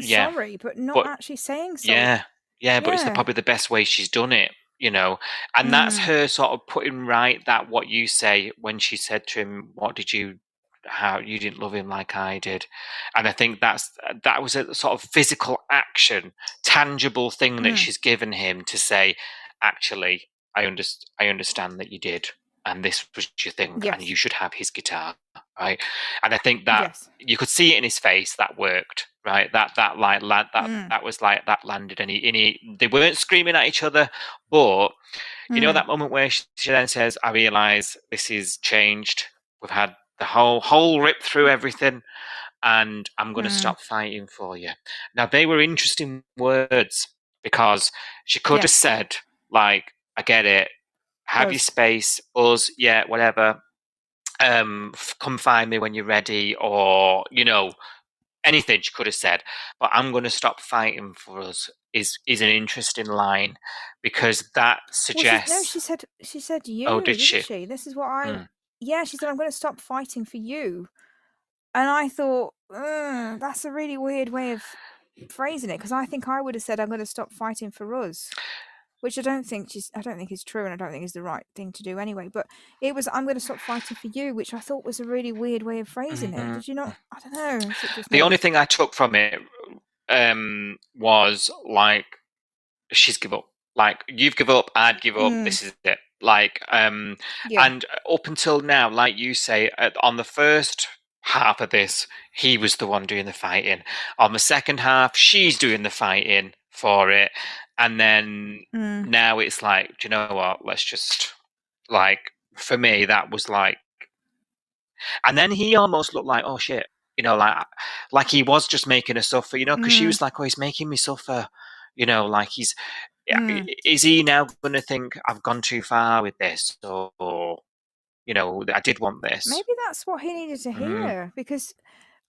Yeah, sorry, but not but actually saying sorry. yeah, but it's probably the best way she's done it, you know. And that's Mm. her sort of putting right that what you say when she said to him, how you didn't love him like I did. And I think that was a sort of physical action, tangible thing that she's given him to say, actually, I understand that you did, and this was your thing, Yes. and you should have his guitar, right? And I think that Yes. you could see it in his face. That worked, right? That was like that landed, and they weren't screaming at each other, but you know that moment where she then says, "I realise this is changed. We've had the whole rip through everything, and I'm going to stop fighting for you." Now they were interesting words because she could have said, like, "I get it. Have your space, us, yeah, whatever. Come find me when you're ready," or anything she could have said. But "I'm going to stop fighting for us" is an interesting line, because that suggests. She said you. Oh, did didn't she? This is what I. Yeah, she said, "I'm going to stop fighting for you," and I thought, that's a really weird way of phrasing it, because I think I would have said, "I'm going to stop fighting for us." Which I don't think is true, and I don't think is the right thing to do anyway. But it was, "I'm going to stop fighting for you," which I thought was a really weird way of phrasing it. Did you not? I don't know. Is it just The me? only thing I took from it was like, she's give up. Like, you've give up, I'd give up. This is it. Like, and up until now, like you say, on the first half of this, he was the one doing the fighting. On the second half, she's doing the fighting for it. And then now it's like, do you know what? Let's just, like, for me, that was like, and then he almost looked like, oh shit, like he was just making her suffer, because she was like, oh, he's making me suffer, like he's. Is he now going to think I've gone too far with this, or I did want this? Maybe that's what he needed to hear, because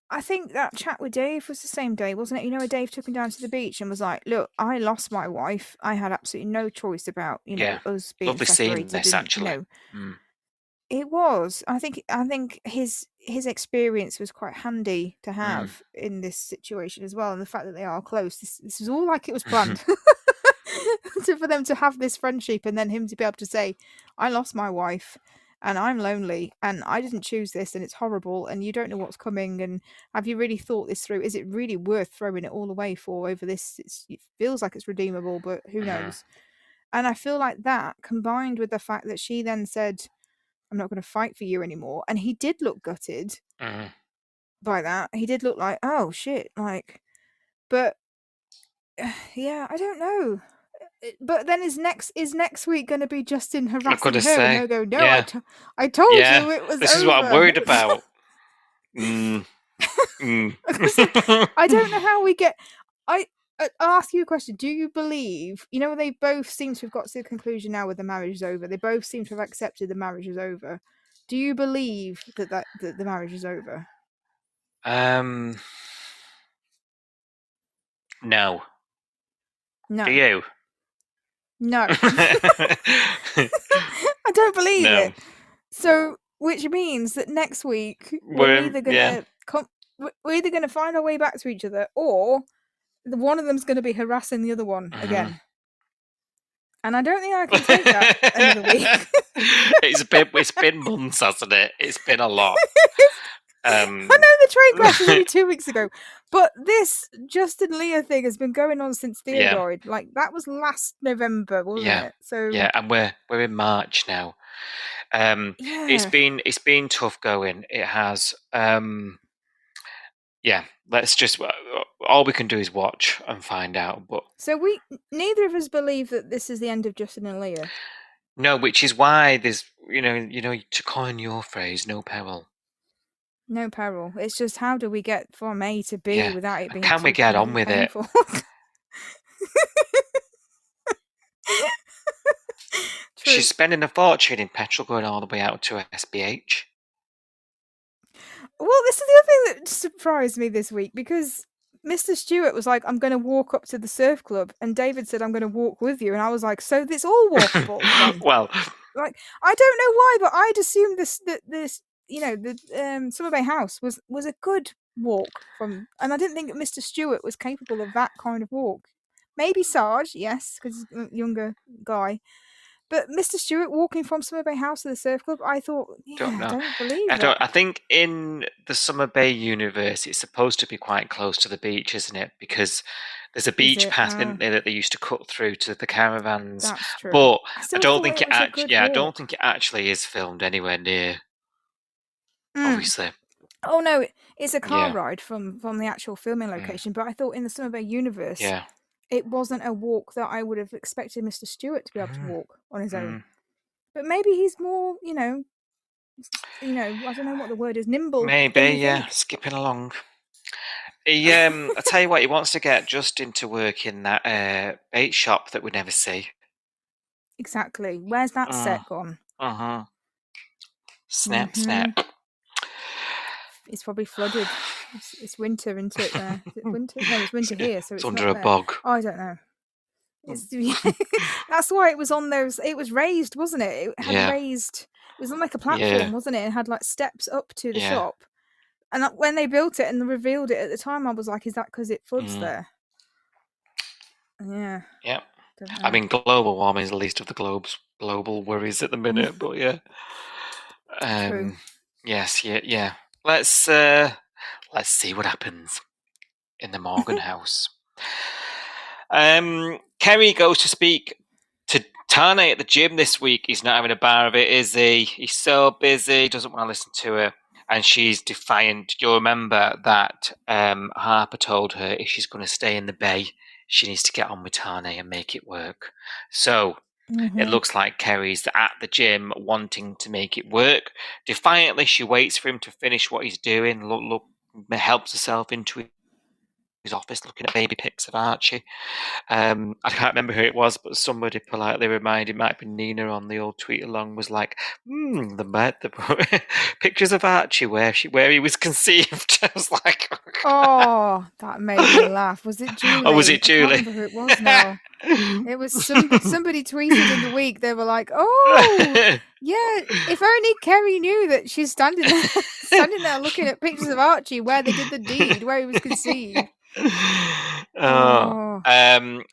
I think that chat with Dave was the same day, wasn't it? Where Dave took him down to the beach and was like, "Look, I lost my wife. I had absolutely no choice about us being Lovely separated." seeing this, actually. It was. I think his experience was quite handy to have in this situation as well, and the fact that they are close. This was all like it was planned for them to have this friendship, and then him to be able to say, "I lost my wife, and I'm lonely, and I didn't choose this, and it's horrible, and you don't know what's coming. And have you really thought this through? Is it really worth throwing it all away for over this? It feels like it's redeemable, but who knows?" And I feel like that, combined with the fact that she then said, "I'm not going to fight for you anymore," and he did look gutted by that. He did look like, oh shit, like, but yeah, I don't know. But then is next week going to be Justin harassing her, and they'll go, "No, yeah. I told you it was this over." Is what I'm worried about. I don't know how we get. I'll ask you a question. Do you believe, they both seem to have got to the conclusion now with the marriage is over? They both seem to have accepted the marriage is over. Do you believe that the marriage is over? No. No. Do you? No. I don't believe it. So, which means that next week we're either gonna we're either gonna find our way back to each other, or one of them's gonna be harassing the other one again. And I don't think I can take that another week. It's been months, hasn't it? It's been a lot. I know the train crash was only 2 weeks ago, but this Justin Leah thing has been going on since Theo died. Like, that was last November, wasn't it? So and we're in March now. It's been tough going. It has. Let's just, all we can do is watch and find out. But so neither of us believe that this is the end of Justin and Leah. No, which is why there's to coin your phrase, no peril. No peril. It's just, how do we get from A to B without it being Can we get on with painful? True. She's spending a fortune in petrol going all the way out to SBH. Well, this is the other thing that surprised me this week, because Mr. Stewart was like, I'm going to walk up to the surf club, and David said, I'm going to walk with you. And I was like, so it's all walkable then? Well, Like, I don't know why, but I'd assumed this the Summer Bay House was a good walk from, and I didn't think that Mr. Stewart was capable of that kind of walk. Maybe Sarge, yes, because he's a younger guy. But Mr. Stewart walking from Summer Bay House to the surf club, I thought, don't know. I don't believe that. I think in the Summer Bay universe, it's supposed to be quite close to the beach, isn't it? Because there's a beach path in there that they used to cut through to the caravans. That's true. But I I still don't thought think it was a good I don't walk. think it actually is filmed anywhere near. Obviously. Oh no, it's a car ride from the actual filming location. But I thought in the Summer Bay universe, it wasn't a walk that I would have expected Mr. Stewart to be able to walk on his own. But maybe he's more, I don't know what the word is, nimble. Maybe, skipping along. He, I tell you what, he wants to get Justin to work in that bait shop that we never see. Exactly. Where's that set gone? Snap, snap. It's probably flooded. It's winter, isn't it? There, is it winter? No, it's winter here, so it's under not a bog. Oh, I don't know. It's that's why it was on those. It was raised, wasn't it? It had raised. It was on like a platform, wasn't it? It had like steps up to the shop. And when they built it and revealed it at the time, I was like, "Is that because it floods there?" Yeah. Yeah. I mean, global warming is the least of the global worries at the minute, but yeah. True. Yes, yeah. Let's see what happens in the Morgan house. Kerrie goes to speak to Tane at the gym this week. He's not having a bar of it, is he? He's so busy, doesn't want to listen to her. And she's defiant. You'll remember that Harper told her if she's going to stay in the Bay, she needs to get on with Tane and make it work. So it looks like Kerrie's at the gym wanting to make it work. Defiantly, she waits for him to finish what he's doing. Helps herself into his office looking at baby pics of Archie. I can't remember who it was, but somebody politely reminded, it might be Nina on the old tweet along, was like, the pictures of Archie where he was conceived. I was like, oh, that made me laugh. Was it Julie? Oh, was it Julie? I can't remember who it was now. It was somebody tweeted in the week. They were like, "Oh, yeah, if only Kerrie knew that she's standing there looking at pictures of Archie where they did the deed, where he was conceived." And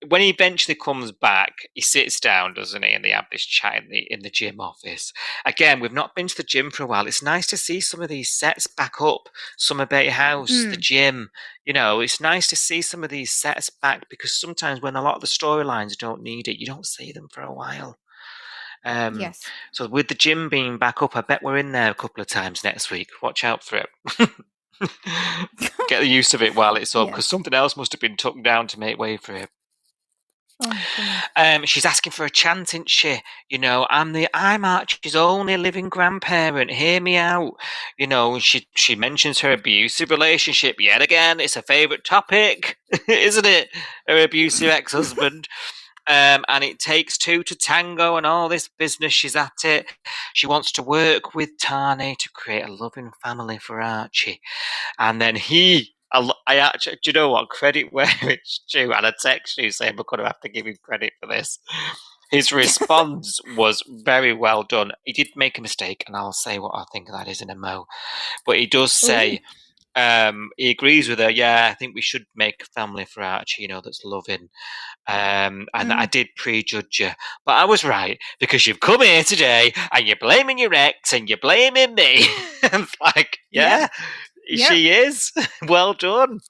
when he eventually comes back, he sits down, doesn't he? And they have this chat in the gym office. Again, we've not been to the gym for a while. It's nice to see some of these sets back up. Summer Bay House, the gym. It's nice to see some of these sets back, because sometimes when a lot of the storylines don't need it, you don't see them for a while. Yes. So with the gym being back up, I bet we're in there a couple of times next week. Watch out for it. Get the use of it while it's up, because something else must have been tucked down to make way for it. She's asking for a chance, isn't she? I'm Archie's only living grandparent. Hear me out. She mentions her abusive relationship yet again. It's a favourite topic, isn't it? Her abusive ex-husband. And it takes two to tango and all this business. She's at it. She wants to work with Tane to create a loving family for Archie. And then I actually, do you know what? Credit where it's due. And I text you saying we're going to have to give him credit for this. His response was very well done. He did make a mistake, and I'll say what I think that is in a mo. But he does say, he agrees with her. Yeah, I think we should make a family for Archie, that's loving. And I did prejudge you, but I was right, because you've come here today and you're blaming your ex and you're blaming me. It's like, she is. Well done.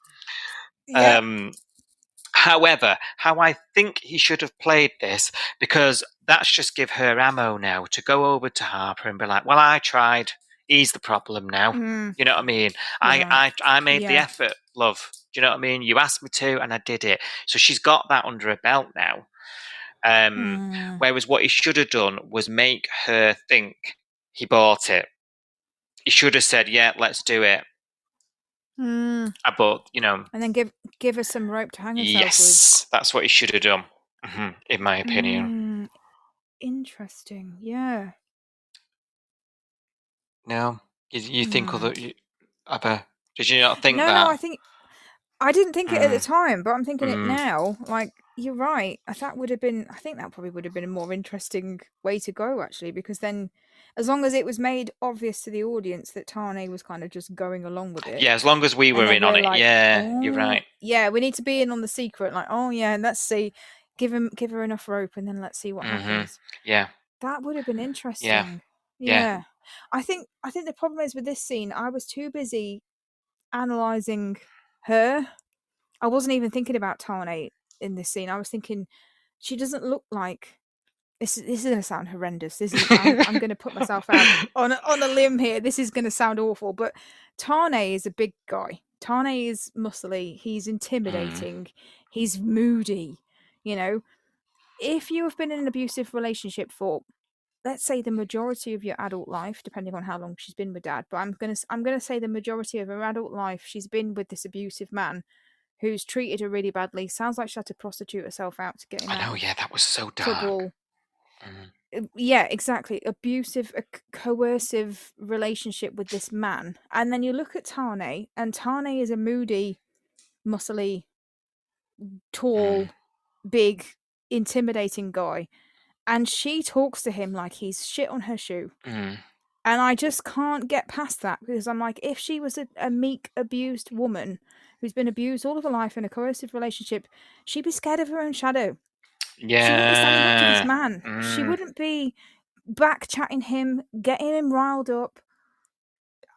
However, how I think he should have played this, because that's just give her ammo now to go over to Harper and be like, well, I tried. He's the problem now. You know what I mean? I made the effort, love. Do you know what I mean? You asked me to, and I did it. So she's got that under her belt now. Whereas what he should have done was make her think he bought it. He should have said, yeah, let's do it. But And then give her some rope to hang herself yes, that's what he should have done, in my opinion. with. Interesting. Yeah. No, you think other? Did you not think No, that? I didn't think it at the Mm, time, but I'm thinking it mm, now. Like, you're right. That would have been. I think that probably would have been a more interesting way to go, actually, because then, as long as it was made obvious to the audience that Tane was kind of just going along with it, yeah, as long as we and were then in on we're it. like, Yeah, you're oh, right. yeah, we need to be in on the secret. Like, oh yeah, and let's see, give her enough rope, and then let's see what happens. Yeah, That would have been yeah, interesting. yeah. Yeah. I think the problem is with this scene, I was too busy analyzing her. I wasn't even thinking about Tane in this scene. I was thinking she doesn't look like this is going to sound horrendous. This is I'm going to put myself out on a limb here. This is going to sound awful, but Tane is a big guy. Tane is muscly. He's intimidating. He's moody. You know, if you have been in an abusive relationship for, let's say, the majority of your adult life, depending on how long she's been with dad, but I'm gonna say the majority of her adult life she's been with this abusive man who's treated her really badly. Sounds like she had to prostitute herself out to get him I out know. of Yeah, that was so dark. trouble. Yeah, exactly. Abusive, coercive relationship with this man. And then you look at Tane, and Tane is a moody, muscly, tall, big, intimidating guy. And she talks to him like he's shit on her shoe. Mm, And I just can't get past that, because I'm like, if she was a meek, abused woman who's been abused all of her life in a coercive relationship, she'd be scared of her own shadow. She wouldn't be standing up to this yeah. man. She wouldn't be back chatting him, getting him riled up.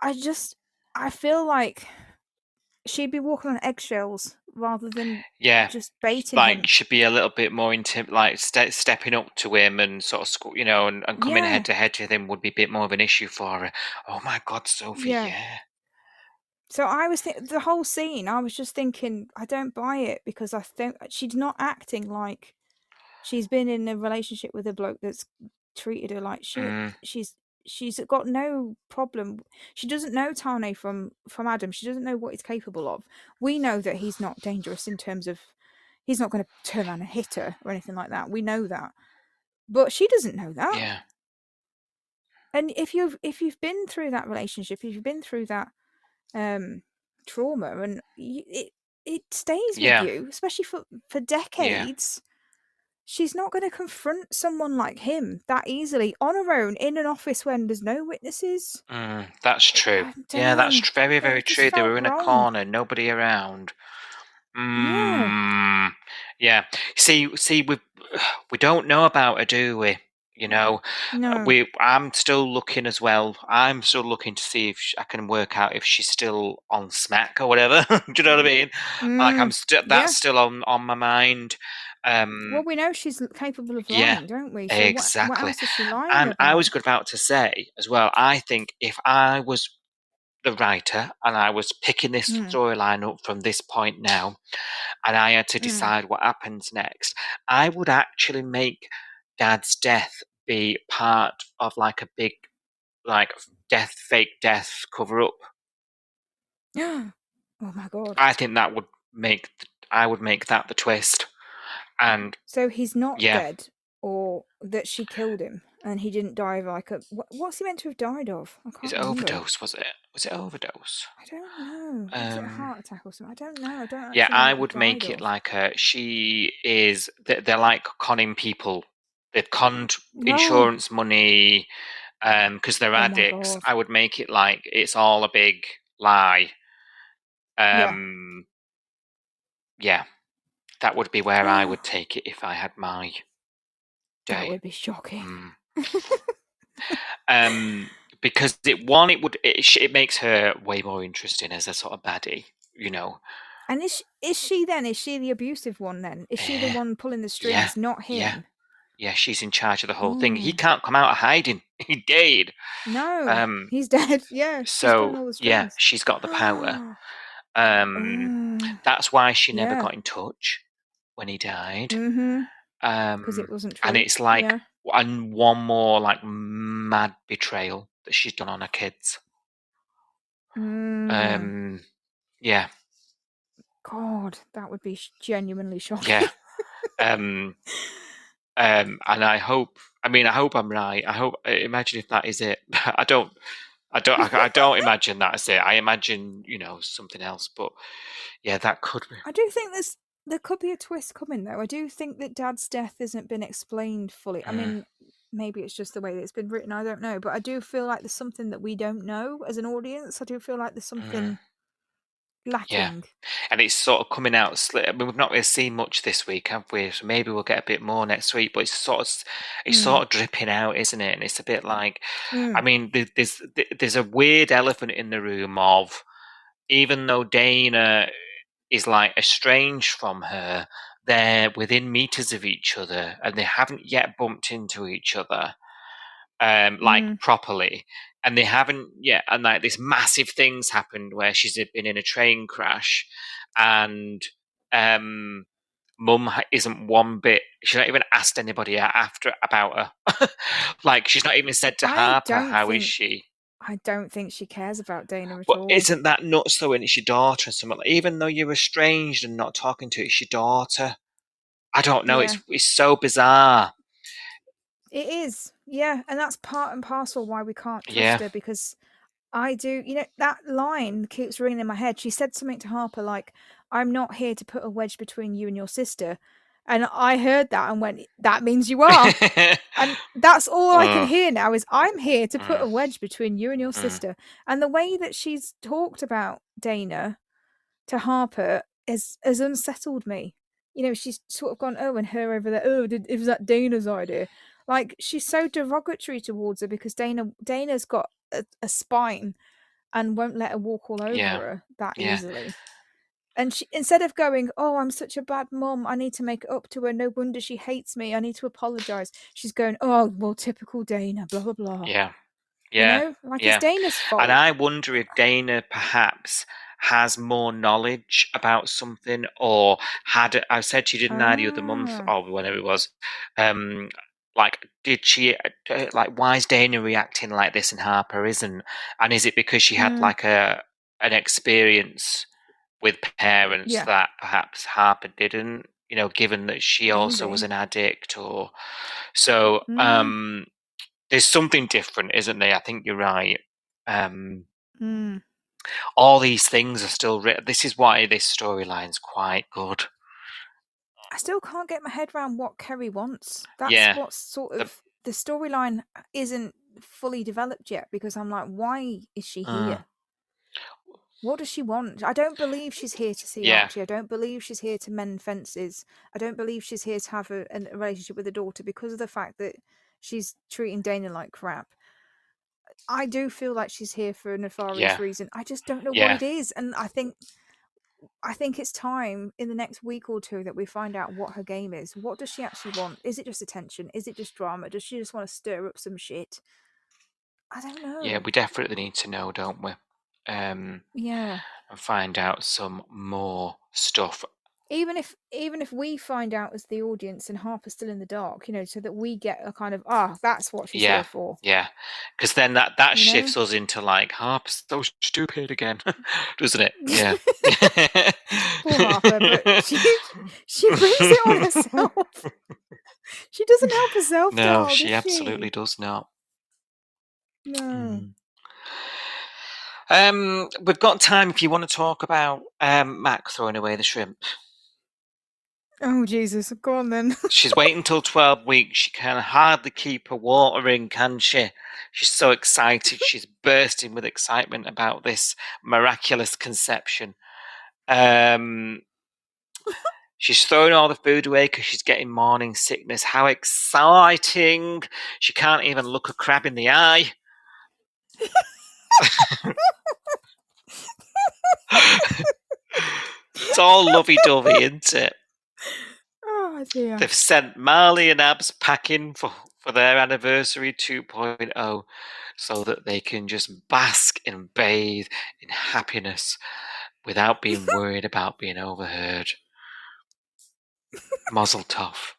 I feel like she'd be walking on eggshells rather than Yeah. just baiting Like, him. should be a little bit more like stepping up to him and sort of, and coming Yeah, head to head with him would be a bit more of an issue for her. Oh my God, Sophie, yeah. yeah. So I was the whole scene. I was just thinking, I don't buy it, because I think she's not acting like she's been in a relationship with a bloke that's treated her like shit. Mm, She's got no problem. She doesn't know Tane from Adam. She doesn't know what he's capable of. We know that he's not dangerous in terms of he's not going to turn around and hit her or anything like that. We know that, but she doesn't know that. yeah. And if you've been through that relationship, if you've been through that trauma, and it stays with Yeah. you, especially for Yeah. decades. She's not going to confront someone like him that easily on her own in an office when there's no witnesses. That's true. I don't Yeah, that's know. very, very It just true. They felt were in a wrong. corner, nobody around. Yeah. Yeah. See, we don't know about her, do we? You know, No. I'm still looking as well. I'm still looking to see if I can work out if she's still on Smack or whatever. Do you know what I mean? Like, Yeah. that's still on my mind. Well, we know she's capable of Yeah, lying, don't we? So what exactly. else is she lying And I was about? about to say as well, I think if I was the writer and I was picking this Mm. storyline up from this point now, and I had to decide what happens next, I would actually make Dad's death be part of like a big, like, fake death cover up. Oh my god. I think that would I would make that the twist. And So he's not yeah, dead, or that she killed him and he didn't die of like a what's he meant to have died of? I is can't it remember. overdose? Was it? Was it overdose? I don't know. Was it a Um, heart attack or something? I don't know. I don't Yeah, actually know I what he would died make it of. like she is. They're like conning people. They've conned No. insurance money, because they're Oh my addicts. god. I would make it like it's all a big lie. Yeah. Yeah, that would be where I would take it if I had my That day. would be shocking. Because it makes her way more interesting as a sort of baddie, you know. And is she then? Is she the abusive one then? Is she the Eh, one pulling the yeah, strings, not yeah, him? yeah. She's in charge of the whole thing. He Oh. can't come out of hiding. He died. No. Um, He's dead. Yeah, she's pulling so all the yeah, strings. she's got the power. Oh. That's why she never Yeah. got in touch when he died. Mhm. Because it wasn't And true. it's like Yeah. and one more like mad betrayal that she's done on her kids. Mm. Yeah. God, that would be genuinely shocking. Yeah. And I hope I'm right. Imagine if that is it. I don't imagine that's it. I imagine, something else, but yeah, that could be. I do think there could be a twist coming, though. I do think that Dad's death hasn't been explained fully. I mean, maybe it's just the way that it's been written. I don't know, but I do feel like there's something that we don't know as an audience. I do feel like there's something lacking. And it's sort of coming out. I mean, we've not really seen much this week, have we? So maybe we'll get a bit more next week. But it's sort of dripping out, isn't it? And it's a bit like, I mean, there's a weird elephant in the room of, even though Dana is like estranged from her, they're within meters of each other, and they haven't yet bumped into each other, like properly. And they haven't yet, and like this massive thing's happened where she's been in a train crash, and Mum isn't one bit. She's not even asked anybody after about her. Like, she's not even said to Harper, "How is she?" I don't think she cares about Dana at But all. isn't that nuts though? When it's your daughter and something, even though you're estranged and not talking to her, it's your daughter. I don't know. Yeah. It's so bizarre. It is, yeah, and that's part and parcel why we can't trust her, because I do, that line keeps ringing in my head. She said something to Harper like, "I'm not here to put a wedge between you and your sister," and I heard that and went, "That means you are," and that's all I can hear now is, "I'm here to put a wedge between you and your sister," and the way that she's talked about Dana to Harper has unsettled me. She's sort of gone, "Oh, and her over there. Oh, it was that Dana's idea." Like, she's so derogatory towards her because Dana's got a spine and won't let her walk all over her that easily. And she, instead of going, "Oh, I'm such a bad mum, I need to make it up to her. No wonder she hates me. I need to apologize." She's going, "Oh, well, typical Dana, blah blah blah." Yeah. It's Dana's fault. And I wonder if Dana perhaps has more knowledge about something, or I said she didn't the other month or whenever it was. Like, did she like? Why is Dana reacting like this and Harper isn't? And is it because she had like an experience with parents that perhaps Harper didn't? Given that she also was an addict, or so. There's something different, isn't there? I think you're right. All these things are still written. This is why this storyline's quite good. I still can't get my head around what Kerrie wants. That's what's sort of the storyline isn't fully developed yet, because I'm like, why is she here? What does she want? I don't believe she's here to see Archie. I don't believe she's here to mend fences. I don't believe she's here to have a relationship with a daughter because of the fact that she's treating Dana like crap. I do feel like she's here for a nefarious reason. I just don't know what it is. And I think it's time in the next week or two that we find out what her game is. What does she actually want? Is it just attention? Is it just drama? Does she just want to stir up some shit? I don't know. Yeah, we definitely need to know, don't we? And find out some more stuff. Even if we find out as the audience and Harper's still in the dark, so that we get a kind of, that's what she's here for. Yeah, because then that shifts us into like, Harper's so stupid again, doesn't it? Yeah. Poor Harper, but she brings it on herself. She doesn't help herself. No, she absolutely does not. No. We've got time if you want to talk about Mac throwing away the shrimp. Oh, Jesus. Go on, then. She's waiting until 12 weeks. She can hardly keep her water in, can she? She's so excited. She's bursting with excitement about this miraculous conception. She's throwing all the food away because she's getting morning sickness. How exciting. She can't even look a crab in the eye. It's all lovey-dovey, isn't it? Oh, dear. They've sent Marley and Abs packing for their anniversary 2.0 so that they can just bask and bathe in happiness without being worried about being overheard. Mazel tov.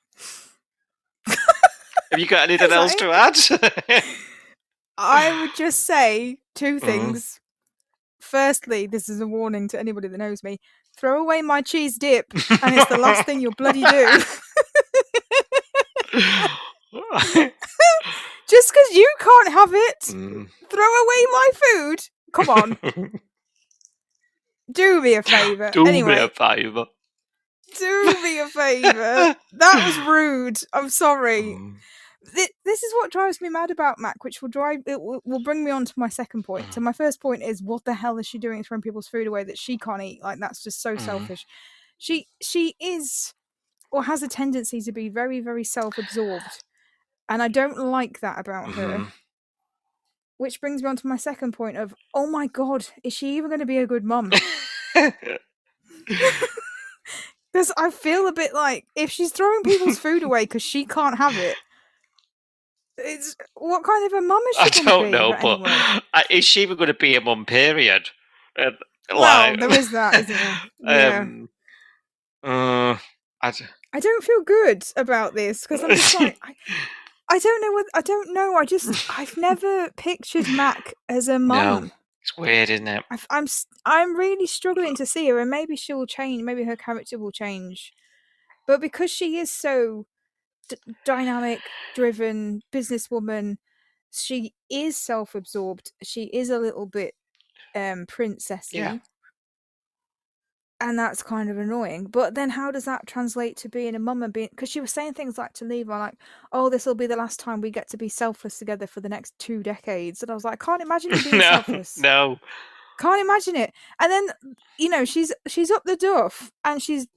Have you got anything else to add? I would just say two things. Firstly, this is a warning to anybody that knows me. Throw away my cheese dip, and it's the last thing you'll bloody do. Just because you can't have it, throw away my food. Come on. Do me a favour. Do anyway, me a favour. Do me a favour. That was rude. I'm sorry. This is what drives me mad about Mac, which will bring me on to my second point. So my first point is, what the hell is she doing throwing people's food away that she can't eat? Like, that's just so selfish. She is, or has a tendency to be, very, very self-absorbed, and I don't like that about her. Which brings me on to my second point of, oh my god, is she even going to be a good mum? Because I feel a bit like, if she's throwing people's food away because she can't have it, what kind of a mum is she going to be? I don't know, but anyway. is she even going to be a mum, period? Well, there is that, isn't there? Yeah. I don't feel good about this, because I'm just like, I don't know. I've never pictured Mac as a mum. No, it's weird, isn't it? I'm really struggling to see her, and maybe she will change. Maybe her character will change, but because she is so dynamic, driven businesswoman, she is self-absorbed. She is a little bit princessy, and that's kind of annoying. But then, how does that translate to being a mum and being? Because she was saying things like to Levi, like, "Oh, this will be the last time we get to be selfless together for the next 2 decades," and I was like, I can't imagine you being selfless. No. Can't imagine it. And then, she's up the duff, and she's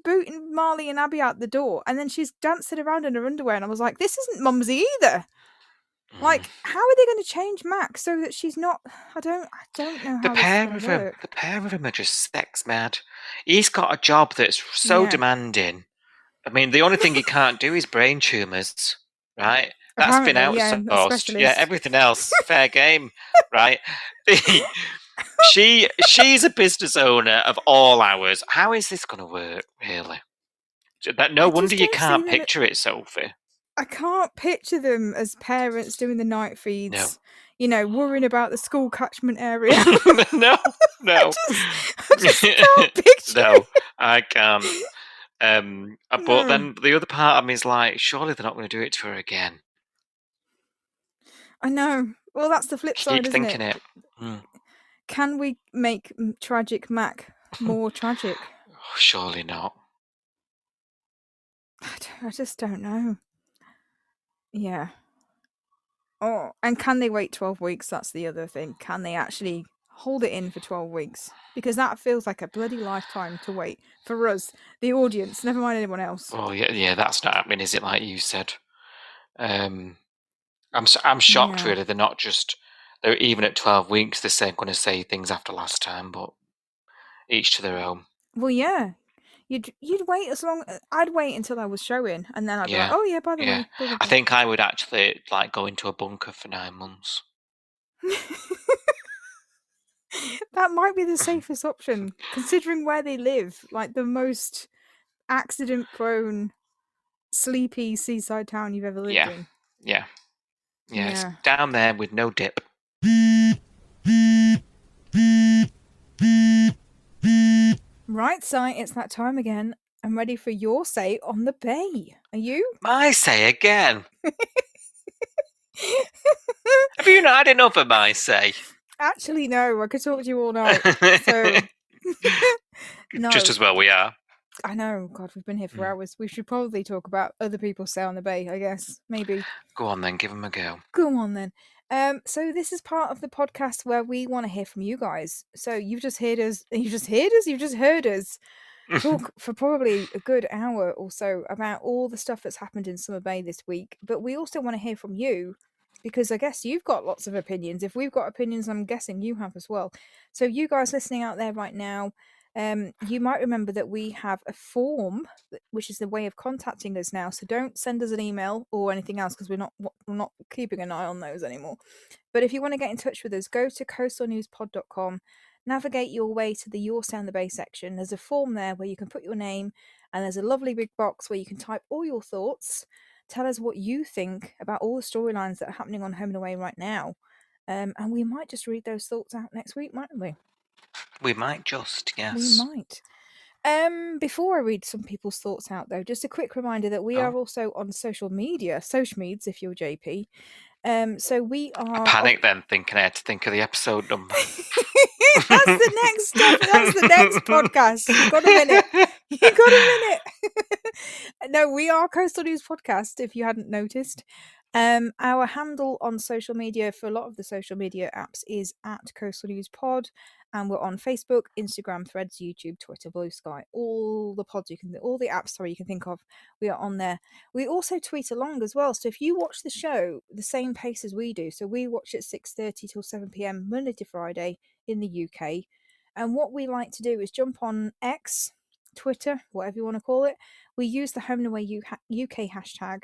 booting Marley and Abby out the door, and then she's dancing around in her underwear, and I was like, this isn't mumsy either. Like, how are they going to change Max so that she's not? I don't know how this is going to work. The pair of them are just sex mad. He's got a job that's so demanding. I mean, the only thing he can't do is brain tumours, right? That's been outsourced. Yeah, everything else, fair game, right? She's a business owner of all hours. How is this going to work, really? No wonder you can't picture it, Sophie. I can't picture them as parents doing the night feeds. No. Worrying about the school catchment area. No. I just can't picture No, I can't. But then the other part of me is like, surely they're not going to do it to her again. I know. Well, that's the flip side, isn't it? Keep thinking it. Can we make tragic Mac more tragic? Surely not. I just don't know. Yeah. Oh, and can they wait 12 weeks? That's the other thing. Can they actually hold it in for 12 weeks? Because that feels like a bloody lifetime to wait for us, the audience, never mind anyone else. Oh, yeah, that's not happening, is it, like you said? I'm shocked, really. They're even at 12 weeks, they're going to say things after last time, but each to their own. Well, yeah. You'd wait as long. I'd wait until I was showing, and then I'd be like, "Oh yeah, by the way." Blah, blah, blah. I think I would actually go into a bunker for 9 months. That might be the safest option, considering where they live, like the most accident-prone, sleepy seaside town you've ever lived in. Yeah. It's down there with no dip. Right, Si, it's that time again. I'm ready for your say on the bay. Are you? My say again? Have you not had enough of my say? Actually, no. I could talk to you all night. So, no. Just as well we are. I know. God, we've been here for hours. We should probably talk about other people's say on the bay, I guess. Maybe. Go on then, give them a go. Go on then. So this is part of the podcast where we want to hear from you guys. So you've just heard us talk for probably a good hour or so about all the stuff that's happened in Summer Bay this week. But we also want to hear from you, because I guess you've got lots of opinions. If we've got opinions, I'm guessing you have as well. So you guys listening out there right now, you might remember that we have a form, which is the way of contacting us now. So don't send us an email or anything else, because we're not keeping an eye on those anymore. But if you want to get in touch with us, go to coastalnewspod.com, navigate your way to the Your Sound the Bay section. There's a form there where you can put your name, and there's a lovely big box where you can type all your thoughts. Tell us what you think about all the storylines that are happening on Home and Away right now. And we might just read those thoughts out next week, mightn't we? We might just, yes. We might. Before I read some people's thoughts out, though, just a quick reminder that we are also on social media, social meds, if you're JP. So we are. I panicked then, thinking I had to think of the episode number. That's the next step. That's the next podcast. You've got a minute. You've got a minute. No, we are Coastal News Podcast, if you hadn't noticed. Our handle on social media for a lot of the social media apps is at Coastal News Pod, and we're on Facebook, Instagram, Threads, YouTube, Twitter, Blue Sky, all the apps you can think of. We are on there. We also tweet along as well. So if you watch the show the same pace as we do, so we watch at 6:30 till 7 p.m. Monday to Friday in the UK, and what we like to do is jump on X, Twitter, whatever you want to call it. We use the Home and Away UK hashtag,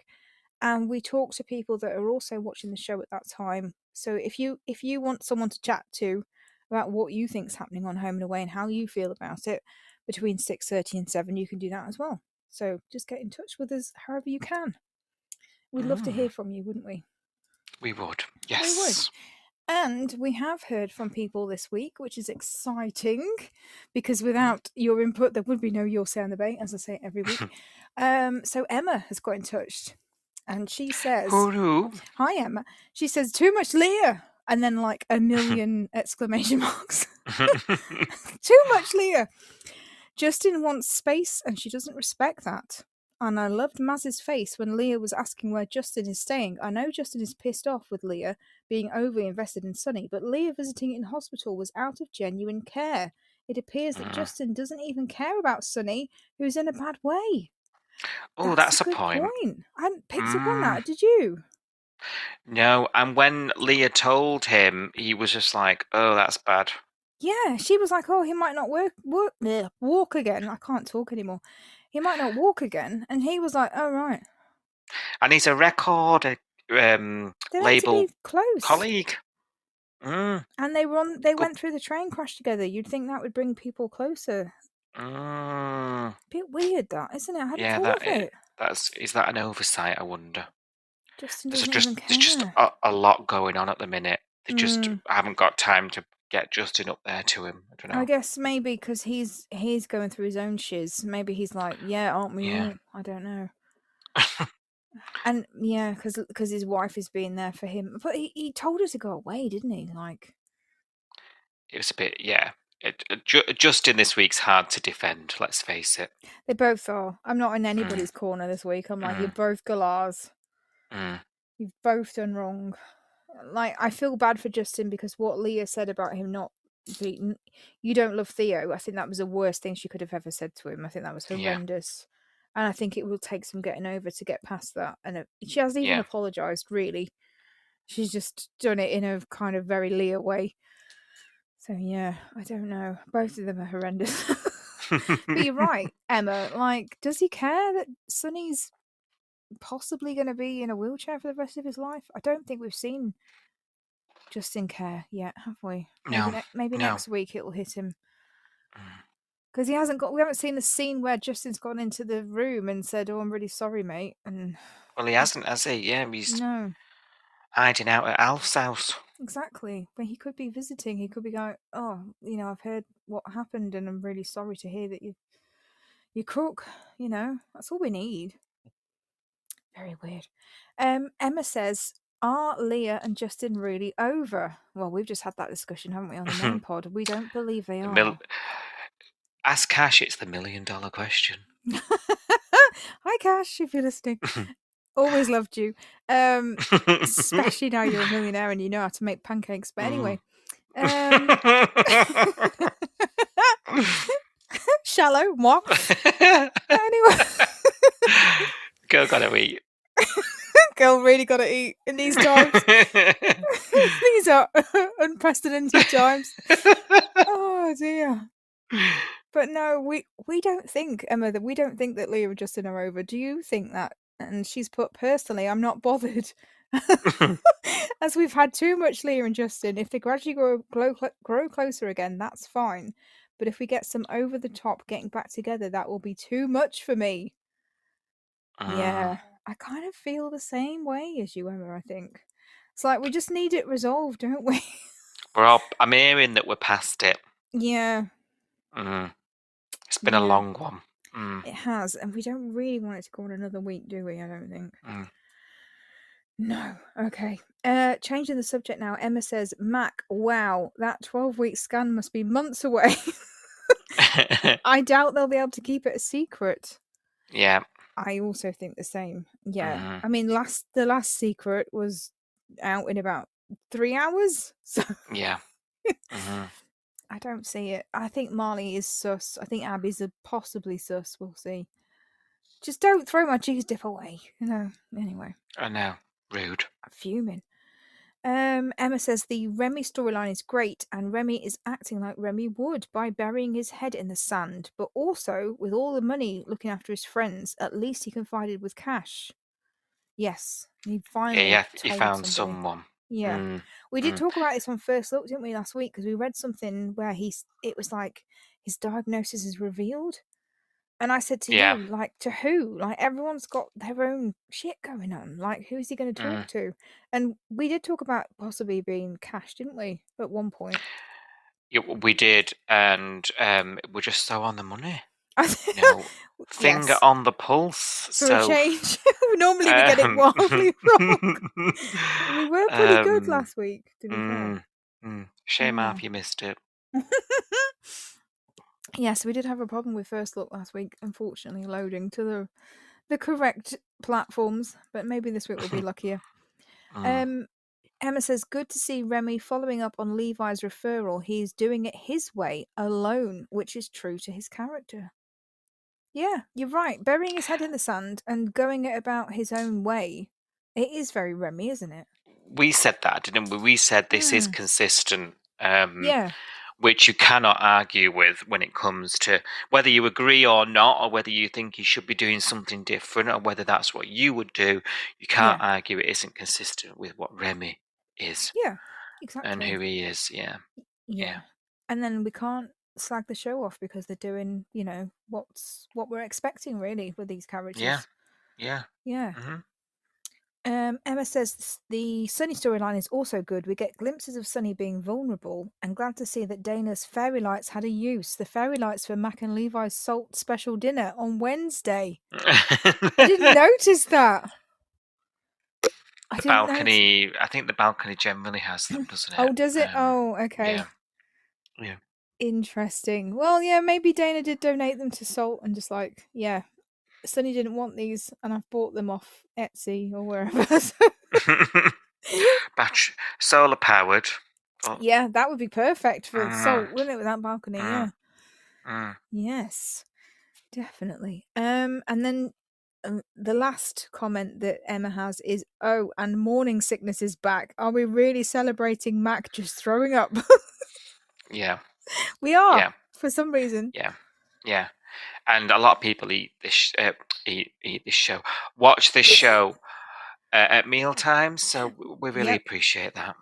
and we talk to people that are also watching the show at that time. So if you want someone to chat to about what you think's happening on Home and Away and how you feel about it between 6:30 and 7, you can do that as well. So just get in touch with us however you can. We'd love to hear from you, wouldn't we? We would, yes. We would. And we have heard from people this week, which is exciting, because without your input, there would be no Your Say on the Bay, as I say every week. So Emma has got in touch, and she says, "Hi, Emma." She says, "Too much Leah," and then like a million exclamation marks. Too much Leah. Justin wants space, and she doesn't respect that. And I loved Maz's face when Leah was asking where Justin is staying. I know Justin is pissed off with Leah being overly invested in Sunny, but Leah visiting in hospital was out of genuine care. It appears that Justin doesn't even care about Sunny, who's in a bad way. Oh, that's a good point. I hadn't picked up on that, did you? No, and when Leah told him, he was just like, oh, that's bad. Yeah, she was like, oh, he might not walk again. I can't talk anymore. He might not walk again. And he was like, oh, right. And he's a record label close colleague. And they went through the train crash together. You'd think that would bring people closer. A bit weird, that, isn't it? I hadn't thought of it. Is that an oversight, I wonder? Justin doesn't even care. There's just a lot going on at the minute. They just haven't got time to get Justin up there to him. I don't know. I guess maybe because he's going through his own shiz. Maybe he's like, yeah, aren't we all? I don't know. And yeah, because his wife is being there for him. But he told her to go away, didn't he? Like, it was a bit, yeah. Justin this week's hard to defend, let's face it. They both are. I'm not in anybody's corner this week. I'm like, you're both galahs. You've both done wrong. Like, I feel bad for Justin because what Leah said about him not being, you don't love Theo, I think that was the worst thing she could have ever said to him. I think that was horrendous. Yeah. And I think it will take some getting over to get past that. And she hasn't even apologised, really. She's just done it in a kind of very Leah way. So, yeah, I don't know. Both of them are horrendous. But you're right, Emma. Like, does he care that Sunny's possibly going to be in a wheelchair for the rest of his life? I don't think we've seen Justin care yet, have we? Maybe next week it'll hit him. Because we haven't seen the scene where Justin's gone into the room and said, oh, I'm really sorry, mate. And well, he hasn't, has he? Yeah, he's hiding out at Alf's house. Exactly. But he could be visiting. He could be going, oh, I've heard what happened and I'm really sorry to hear that you cook. That's all we need. Very weird. Emma says, are Leah and Justin really over? Well, we've just had that discussion, haven't we, on the main pod? We don't believe they are. Ask Cash, it's the $1 million question. Hi, Cash, if you're listening. Always loved you. Especially now you're a millionaire and you know how to make pancakes. But anyway. Shallow, moi. Anyway. Girl gotta eat. Girl really gotta eat in these times. These are unprecedented times. Oh dear. But no, we don't think, Emma, that we don't think that Leah and Justin are over. Do you think that? And she's put, personally, I'm not bothered. As we've had too much Leah and Justin. If they gradually grow closer again, that's fine. But if we get some over the top getting back together, that will be too much for me. Yeah, I kind of feel the same way as you, Emma, I think. It's like we just need it resolved, don't we? I'm hearing that we're past it. Yeah. It's been a Yeah. long one. It has, and we don't really want it to go on another week, do we? I don't think. No. Okay. Changing the subject now. Emma says, Mac, wow, that 12-week scan must be months away. I doubt they'll be able to keep it a secret. Yeah. I also think the same. Yeah. I mean, the last secret was out in about 3 hours. So Yeah. I don't see it. I think Marley is sus. I think Abby's possibly sus. We'll see. Just don't throw my cheese dip away. Anyway. I know. Rude. I'm fuming. Emma says the Remi storyline is great, and Remi is acting like Remi would by burying his head in the sand, but also with all the money looking after his friends, at least he confided with Cash. Yes, he finally he told found somebody. someone. Yeah. We did talk about this on First Look, didn't we, last week? Because we read something where it was like his diagnosis is revealed. And I said to you, like, to who? Like, everyone's got their own shit going on. Like, who's he going to talk to? And we did talk about possibly being Cash, didn't we, at one point? Yeah, we did, and we're just so on the money. Finger Yes. on the pulse. For a change. Normally we get it wildly wrong. We were pretty good last week, to be fair. Shame half you missed it. Yes, we did have a problem with First Look last week, unfortunately, loading to the correct platforms, but maybe this week we'll be luckier. Emma says, good to see Remi following up on Levi's referral. He's doing it his way, alone, which is true to his character. Yeah, you're right. Burying his head in the sand and going it about his own way. It is very Remi, isn't it? We said that, didn't we? We said this is consistent. Yeah. Which you cannot argue with when it comes to whether you agree or not, or whether you think he should be doing something different, or whether that's what you would do. You can't argue it isn't consistent with what Remi is. Yeah, exactly. And who he is, yeah. And then we can't slag the show off because they're doing, what we're expecting really with these characters. Yeah. Emma says the Sunny storyline is also good. We get glimpses of Sunny being vulnerable, and glad to see that Dana's fairy lights had a use. The fairy lights for Mac and Levi's salt special dinner on Wednesday. I didn't notice that. I think the balcony generally has them, doesn't it? Oh, does it? Okay. Yeah. Interesting. Well, yeah, maybe Dana did donate them to Salt and just like, Sunny didn't want these and I've bought them off Etsy or wherever. Battery, solar powered. Yeah, that would be perfect for Salt, wouldn't it, with that balcony? Yes, definitely. And then the last comment that Emma has is, and morning sickness is back. Are we really celebrating Mac just throwing up? Yeah. We are, for some reason. Yeah. And a lot of people watch this show at meal times, so we really appreciate that.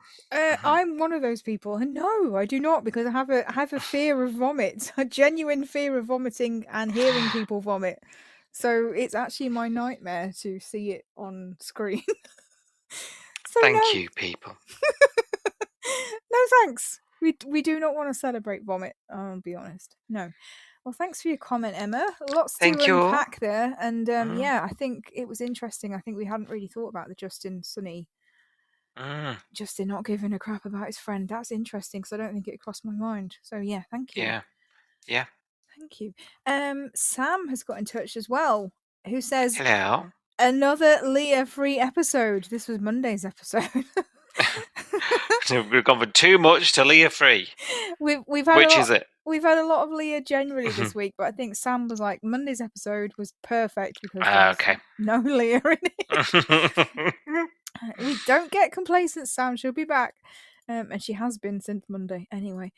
I'm one of those people, and no, I do not, because I have a fear of vomit, a genuine fear of vomiting and hearing people vomit. So it's actually my nightmare to see it on screen. Thank you, people. No thanks. We do not want to celebrate vomit. I'll be honest. No. Well, thanks for your comment, Emma. Lots to unpack there. And I think it was interesting. I think we hadn't really thought about the Justin Sunny. Justin not giving a crap about his friend. That's interesting because I don't think it crossed my mind. So, yeah, thank you. Yeah. Thank you. Sam has got in touch as well, who says, hello. Another Leah free episode. This was Monday's episode. So we've gone from too much to Leah free. We've had Which is it? We've had a lot of Leah generally this week, but I think Sam was like, Monday's episode was perfect because there's no Leah in it. We don't get complacent, Sam. She'll be back. And she has been since Monday anyway.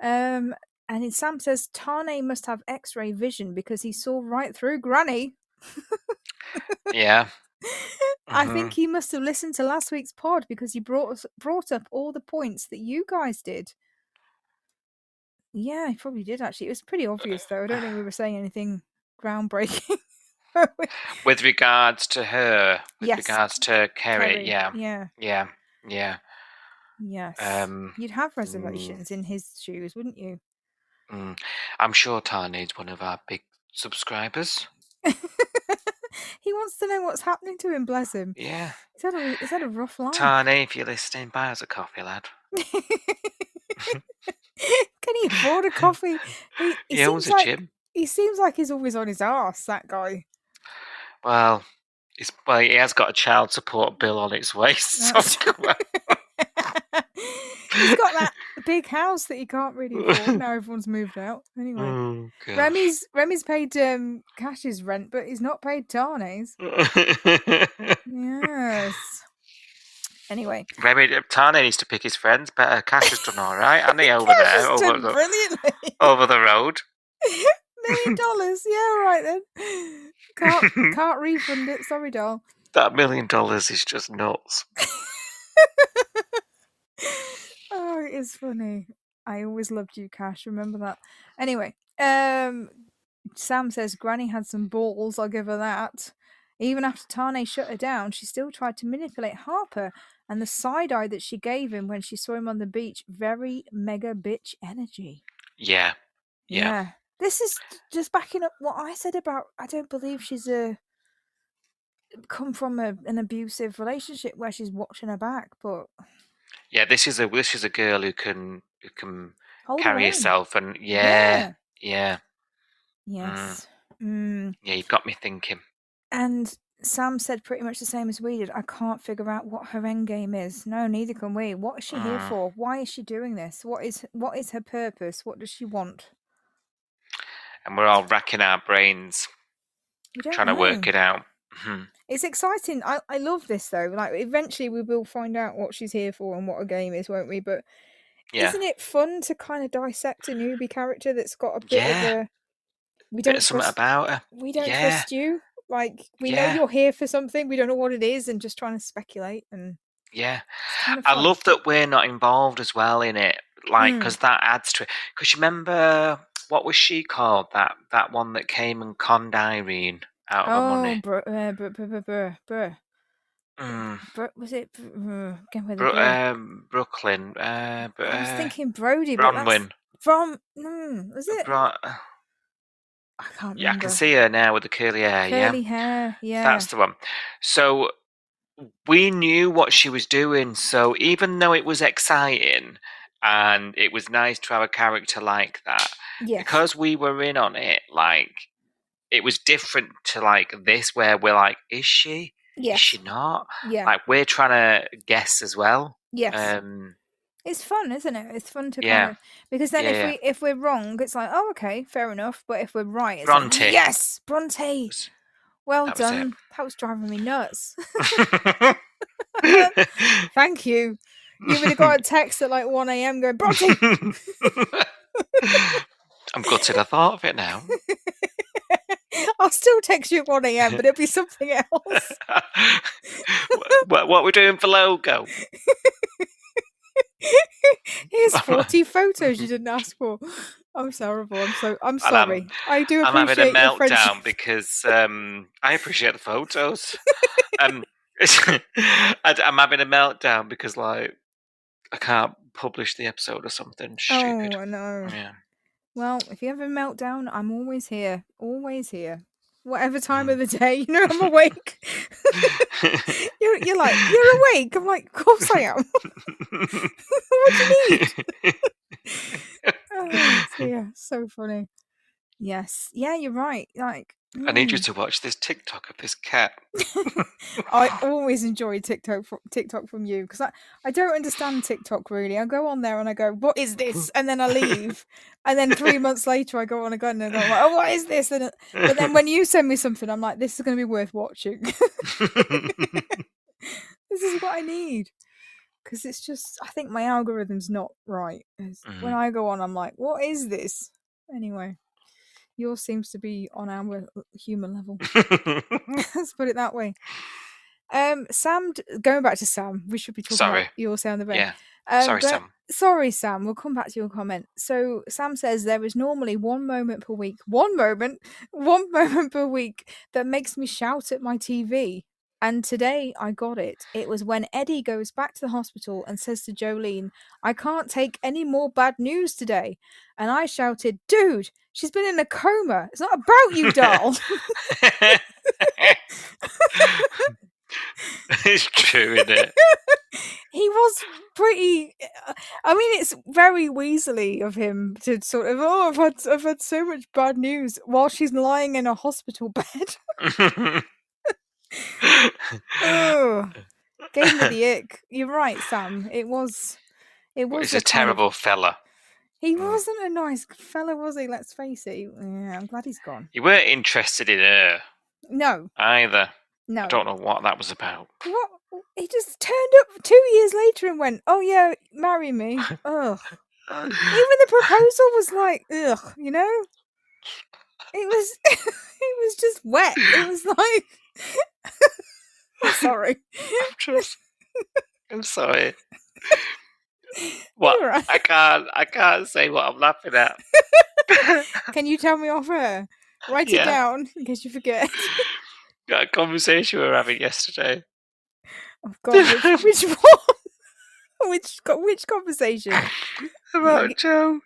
And then Sam says, Tane must have X-ray vision because he saw right through Granny. Yeah. I think he must have listened to last week's pod because he brought up all the points that you guys did. Yeah, he probably did actually. It was pretty obvious though. I don't think we were saying anything groundbreaking. With regards to her, yes. regards to Kerrie, yeah. Yeah. Yes. You'd have Mm, reservations in his shoes, wouldn't you? I'm sure Tane is one of our big subscribers. He wants to know what's happening to him, bless him. Yeah. He's had a rough life. Tane, if you're listening, buy us a coffee, lad. Can he afford a coffee? He He owns seems a like gym. he seems like he's always on his arse, that guy. Well, he has got a child support bill on its way. So He's got that big house that he can't really afford. Now everyone's moved out. Anyway, oh, gosh. Remi's paid Cash's rent, but he's not paid Tane's. Yes. Anyway, Remi, Tane needs to pick his friends better. Cash has done all right, hasn't he, over Cash there, has done brilliantly. over the road? $1 million. Yeah, all right then. Can't refund it. Sorry, doll. That $1 million is just nuts. Oh, it is funny. I always loved you, Cash. Remember that. Anyway, Sam says Granny had some balls. I'll give her that. Even after Tane shut her down, she still tried to manipulate Harper, and the side eye that she gave him when she saw him on the beach, very mega bitch energy. Yeah. This is just backing up what I said about I don't believe she's come from an abusive relationship where she's watching her back, but Yeah, this is a girl who can hold her carry own. herself, and yeah. Yes. Yeah, you've got me thinking. And Sam said pretty much the same as we did. I can't figure out what her end game is. No, neither can we. What is she here for? Why is she doing this? What is her purpose? What does she want? And we're all racking our brains trying to work it out. It's exciting. I love this though. Like eventually we will find out what she's here for and what her game is, won't we? But isn't it fun to kind of dissect a newbie character that's got a bit of a we don't something about her. We don't trust you. Like we know you're here for something. We don't know what it is, and just trying to speculate. And it's kind of I fun. love that we're not involved as well in it. Like because that adds to it. Because you remember what was she called? That one that came and conned Irene out of her money. Was it Brooklyn? I was thinking Brody, Bronwyn. but that's from was it? I can't remember. Yeah, I can see her now with the curly hair. Curly hair, yeah. That's the one. So we knew what she was doing. So even though it was exciting and it was nice to have a character like that, because we were in on it, like it was different to like this, where we're like, is she? Is she not? Yeah. Like we're trying to guess as well. Yes. It's fun, isn't it? It's fun to kind of because then if we're wrong, it's like, oh, okay, fair enough. But if we're right, it's Bronte. like, yes, Bronte. Well done. That was driving me nuts. Thank you. You would have got a text at like 1 a.m. going, Bronte. I'm gutted I thought of it now. I'll still text you at 1 a.m, but it'll be something else. What we're doing for logo? Here's 40 photos you didn't ask for. I'm horrible. I'm sorry. I do appreciate I'm having a meltdown friendship. because I appreciate the photos. I'm having a meltdown because like I can't publish the episode or something stupid. Oh, I know. Yeah. Well, if you have a meltdown, I'm always here. Always here. Whatever time of the day, you know I'm awake. You're like, you're awake? I'm like, of course I am. What do you need? Oh, dear. So funny. Yes. Yeah, you're right. Like, I need you to watch this TikTok of this cat. I always enjoy TikTok from you because I don't understand TikTok really. I go on there and I go, what is this? And then I leave. And then 3 months later I go on again and I'm like, oh, what is this? But then when you send me something, I'm like, this is going to be worth watching. This is what I need. Because it's just, I think my algorithm's not right. When I go on, I'm like, what is this? Anyway. Yours seems to be on our human level. Let's put it that way. Sam, going back to Sam, we should be talking about your sound of Yeah. Sam. Sorry, Sam. We'll come back to your comment. So Sam says there is normally one moment per week that makes me shout at my TV. And today I got it. It was when Eddie goes back to the hospital and says to Jolene, I can't take any more bad news today. And I shouted, dude, she's been in a coma. It's not about you, doll. It's true, isn't it? He was pretty. I mean, it's very Weasley of him to sort of, I've had so much bad news while she's lying in a hospital bed. Oh, gave me the ick. You're right, Sam. It was. He's a terrible fella. He wasn't a nice fella, was he? Let's face it. Yeah, I'm glad he's gone. You weren't interested in her. No. Either. No. I don't know what that was about. What? He just turned up 2 years later and went, oh yeah, marry me. Ugh. Even the proposal was like, ugh, you know? It was it was just wet. It was like I'm sorry. I'm sorry. What? Right. I can't say what I'm laughing at. Can you tell me off air? Write it down in case you forget. Got a conversation we were having yesterday. Oh God, which one? Which conversation? About Joe.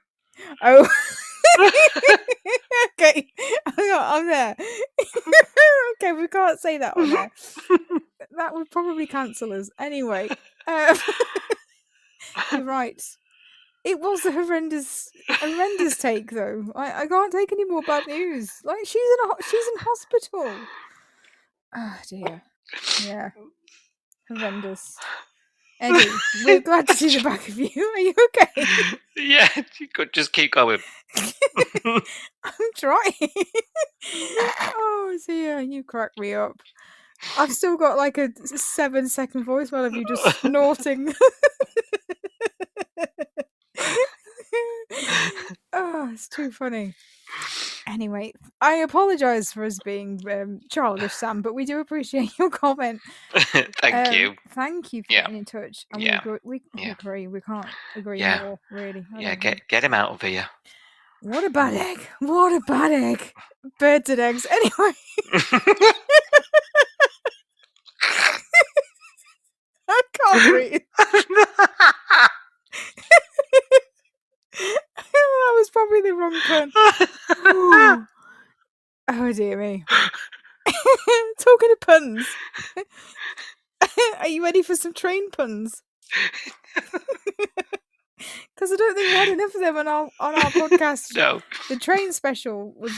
Oh. Okay, I'm there. Okay, we can't say that on there. That would probably cancel us. Anyway, you're right. It was a horrendous take, though. I can't take any more bad news. Like she's in hospital. Oh dear. Yeah. Horrendous. Eddie, we're glad to see the back of you. Are you okay? Yeah, you could just keep going. I'm trying. Oh dear, you crack me up. I've still got like a 7-second voicemail of you just snorting. Oh, it's too funny. Anyway, I apologise for us being childish, Sam, but we do appreciate your comment. Thank you. Thank you for getting in touch. And we agree. We can't agree more, really. Get him out of here. What a bad egg. What a bad egg. Birds and eggs. Anyway. I can't breathe. That was probably the wrong pun. Oh dear me. Talking of puns. Are you ready for some train puns? Because I don't think we had enough of them on our podcast. No. The train special was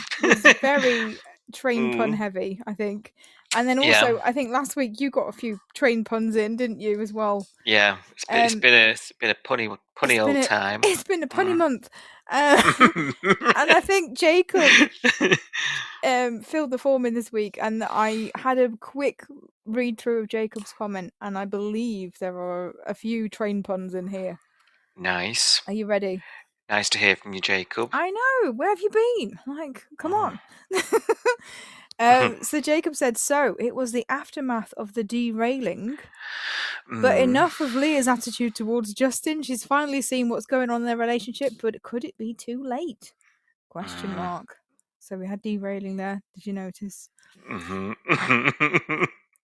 very train pun heavy, I think. And then also, I think last week you got a few train puns in, didn't you, as well? Yeah, it's been a punny old time. It's been a punny month, and I think Jacob filled the form in this week, and I had a quick read through of Jacob's comment, and I believe there are a few train puns in here. Nice. Are you ready? Nice to hear from you, Jacob. I know. Where have you been? Like, come on. So Jacob said, so it was the aftermath of the derailing, but enough of Leah's attitude towards Justin. She's finally seen what's going on in their relationship, but could it be too late? Question mark. So we had derailing there. Did you notice?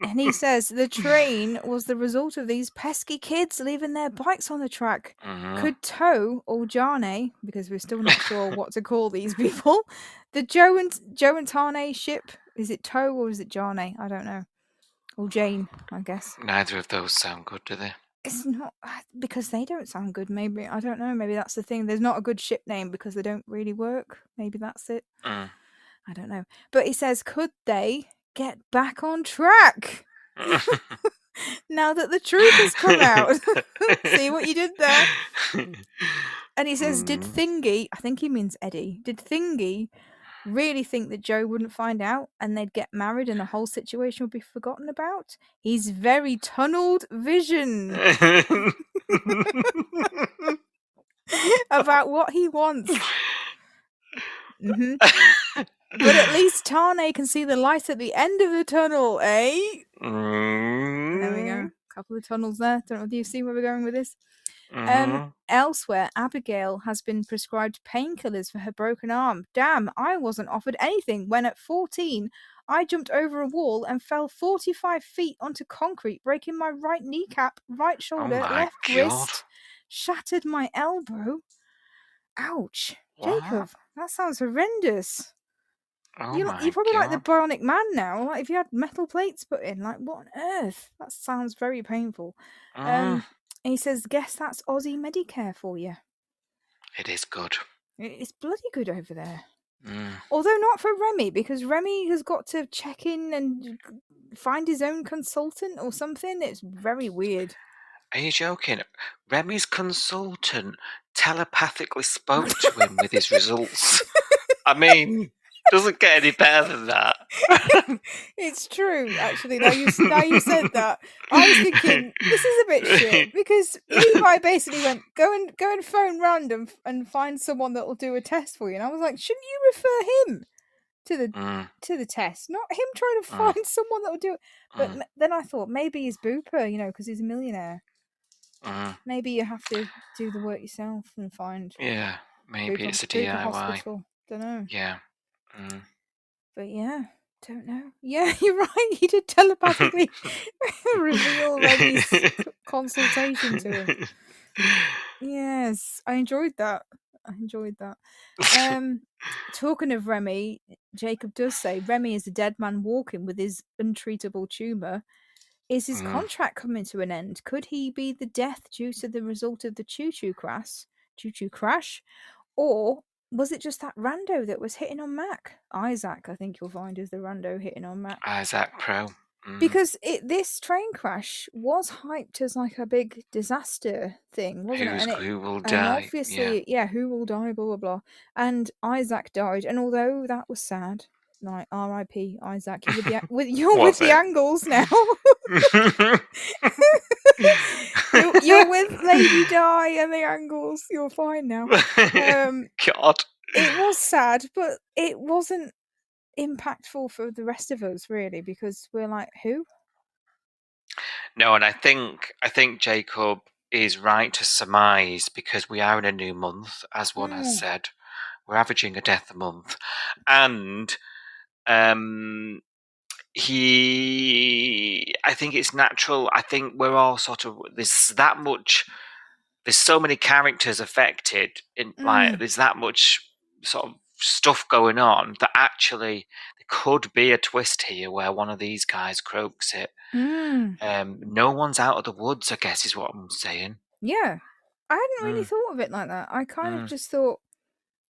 And he says the train was the result of these pesky kids leaving their bikes on the track. Could Toe or Jane, because we're still not sure what to call these people, the Joe and Tane ship, is it Toe or is it Jane? I don't know. Or Jane, I guess. Neither of those sound good, do they? It's not because they don't sound good. Maybe I don't know. Maybe that's the thing. There's not a good ship name because they don't really work. Maybe that's it. I don't know. But he says, could they get back on track now that the truth has come out? See what you did there? And he says, did Thingy, I think he means Eddie, did Thingy really think that Joe wouldn't find out and they'd get married and the whole situation would be forgotten about? He's very tunneled vision about what he wants. But at least Tane can see the light at the end of the tunnel, eh? There we go. A couple of tunnels there. Don't know if you've seen where we're going with this. Elsewhere, Abigail has been prescribed painkillers for her broken arm. Damn, I wasn't offered anything when at 14 I jumped over a wall and fell 45 feet onto concrete, breaking my right kneecap, right Oh shoulder, my left God. wrist, shattered my elbow. Ouch. What? Jacob, that sounds horrendous. Oh You're my probably like the God. Bionic Man now. Like if you had metal plates put in, like what on earth? That sounds very painful. Mm, And he says, "Guess that's Aussie Medicare for you." it is good. It's bloody good over there. Mm. Although not for Remi, because Remi has got to check in and find his own consultant or something. It's very weird. Are you joking? Remi's consultant telepathically spoke to him with his results. I mean, doesn't get any better than that. It's true, actually. Now you said that, I was thinking this is a bit shit because Levi basically went go and phone random and find someone that will do a test for you, and I was like, shouldn't you refer him to the test, not him trying to find someone that will do it? But then I thought maybe he's Booper, because he's a millionaire. Maybe you have to do the work yourself and find Yeah, maybe Booper, it's a Booper DIY. Hospital. Don't know. Yeah. But yeah, don't know. Yeah, you're right. He did telepathically reveal Remi's consultation to him. Yes, I enjoyed that. Talking of Remi, Jacob does say Remi is a dead man walking with his untreatable tumour. Is his contract coming to an end? Could he be the death due to the result of the choo-choo crash? Or was it just that rando that was hitting on Mac? Isaac, I think you'll find, is the rando hitting on Mac. Isaac Pro. Because this train crash was hyped as like a big disaster thing, wasn't it? Who will And die? obviously, who will die, blah, blah, blah. And Isaac died. And although that was sad, like R.I.P. Isaac, you're with the Angles now. you're with Lady Di and the Angles. You're fine now. God. It was sad, but it wasn't impactful for the rest of us, really, because we're like, who? No, and I think Jacob is right to surmise, because we are in a new month, as one has said. We're averaging a death a month. And I think it's natural. I think we're all sort of, there's so many characters affected there's that much sort of stuff going on that actually there could be a twist here where one of these guys croaks it. No one's out of the woods, I guess, is what I'm saying. Yeah. I hadn't really thought of it like that. I kind of just thought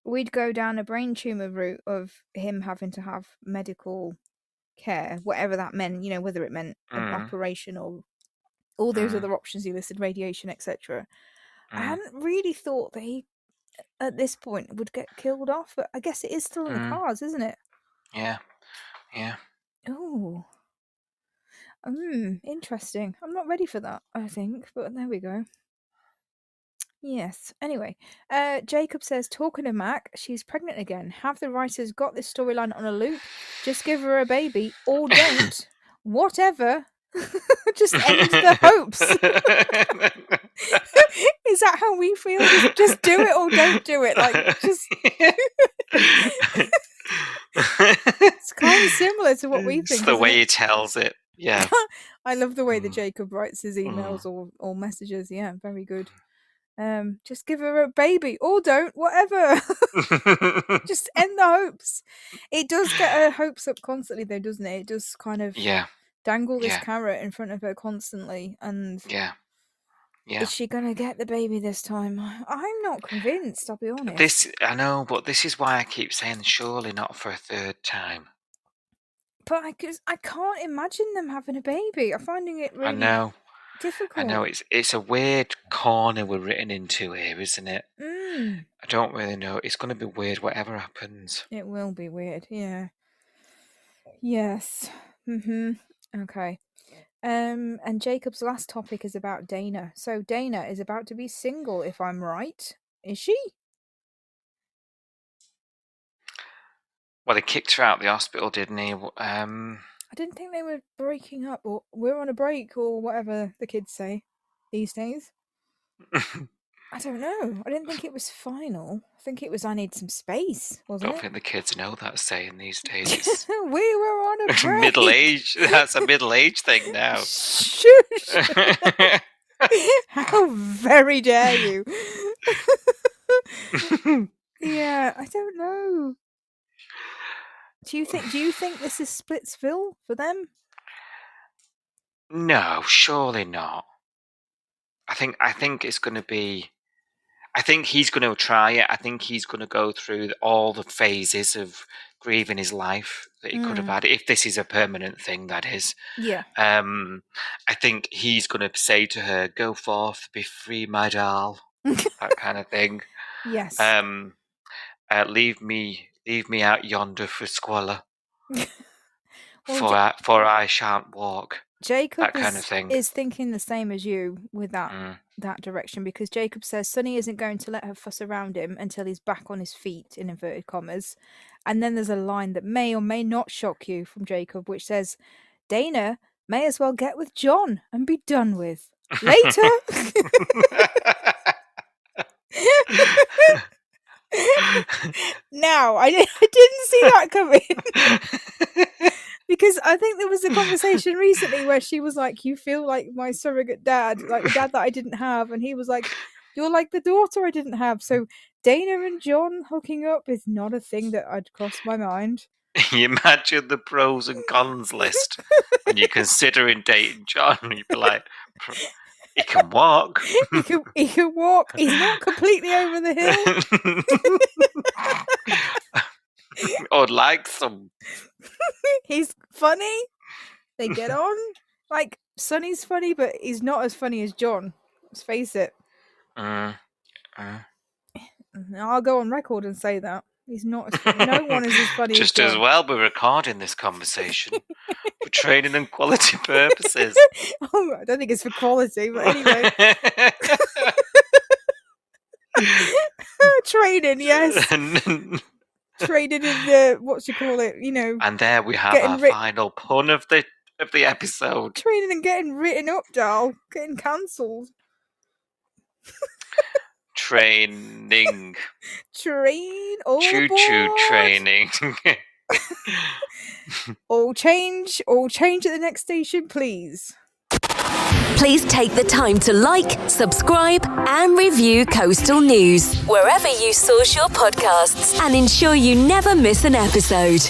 we'd go down a brain tumor route of him having to have medical care, whatever that meant, whether it meant an operation or all those other options you listed, radiation, etc. I hadn't really thought that he, at this point, would get killed off, but I guess it is still in the cards, isn't it? Yeah. Oh. Interesting. I'm not ready for that, I think, but there we go. Yes. Anyway, Jacob says, talking to Mac, she's pregnant again. Have the writers got this storyline on a loop? Just give her a baby, or don't. Whatever. Just end the hopes. Is that how we feel? Just do it or don't do it. Like, just. It's kind of similar to what we think. It's the way he tells it. Yeah. I love the way that Jacob writes his emails or messages. Yeah, very good. Just give her a baby or don't, whatever. Just end the hopes. It does get her hopes up constantly, though, doesn't it? It does kind of dangle this carrot in front of her constantly. And is she gonna get the baby this time? I'm not convinced, I'll be honest. I know, but this is why I keep saying surely not for a third time. But I can't imagine them having a baby. I'm finding it really difficult. I know, it's a weird corner we're written into here, isn't it? I don't really know. It's going to be weird whatever happens. It will be weird, yeah. Yes. Okay. And Jacob's last topic is about Dana. So Dana is about to be single, if I'm right. Is she? Well, they kicked her out of the hospital, didn't he? I didn't think they were breaking up, or we're on a break, or whatever the kids say these days. I don't know. I didn't think it was final. I think it was I need some space, I wasn't don't it? think the kids know that saying these days. It's We were on a break. middle age. That's a middle age thing now. Shush. How very dare you? Yeah, I don't know. Do you think this is Splitsville for them? No, surely not. I think it's going to be. I think he's going to try it. I think he's going to go through all the phases of grieving his life that he could have had, if this is a permanent thing, that is. Yeah. I think he's going to say to her, "Go forth, be free, my doll," that kind of thing. Yes. Leave me out yonder for squalor, Well, for I shan't walk. Jacob That kind of thing. is thinking the same as you with that direction, because Jacob says Sonny isn't going to let her fuss around him until he's back on his feet, in inverted commas. And then there's a line that may or may not shock you from Jacob, which says, Dana may as well get with John and be done with. Later! Now, I didn't see that coming. Because I think there was a conversation recently where she was like, you feel like my surrogate dad, like the dad that I didn't have. And he was like, you're like the daughter I didn't have. So Dana and John hooking up is not a thing that I'd cross my mind. You imagine the pros and cons list when you're considering dating John. You'd be like, he can walk. He can walk. He's not completely over the hill. I'd like some. He's funny. They get on. Like, Sonny's funny, but he's not as funny as John. Let's face it. I'll go on record and say that. He's not as funny. No one is as funny Just as John. as well we're recording this conversation for training and quality purposes. Oh, I don't think it's for quality, but anyway. Training, yes. Training in the, what you call it, you know. And there we have our final pun of the episode. Training and getting written up, doll. Getting cancelled. Training. Choo-choo training. All change at the next station, please. Please take the time to like, subscribe, and review Coastal News wherever you source your podcasts, and ensure you never miss an episode.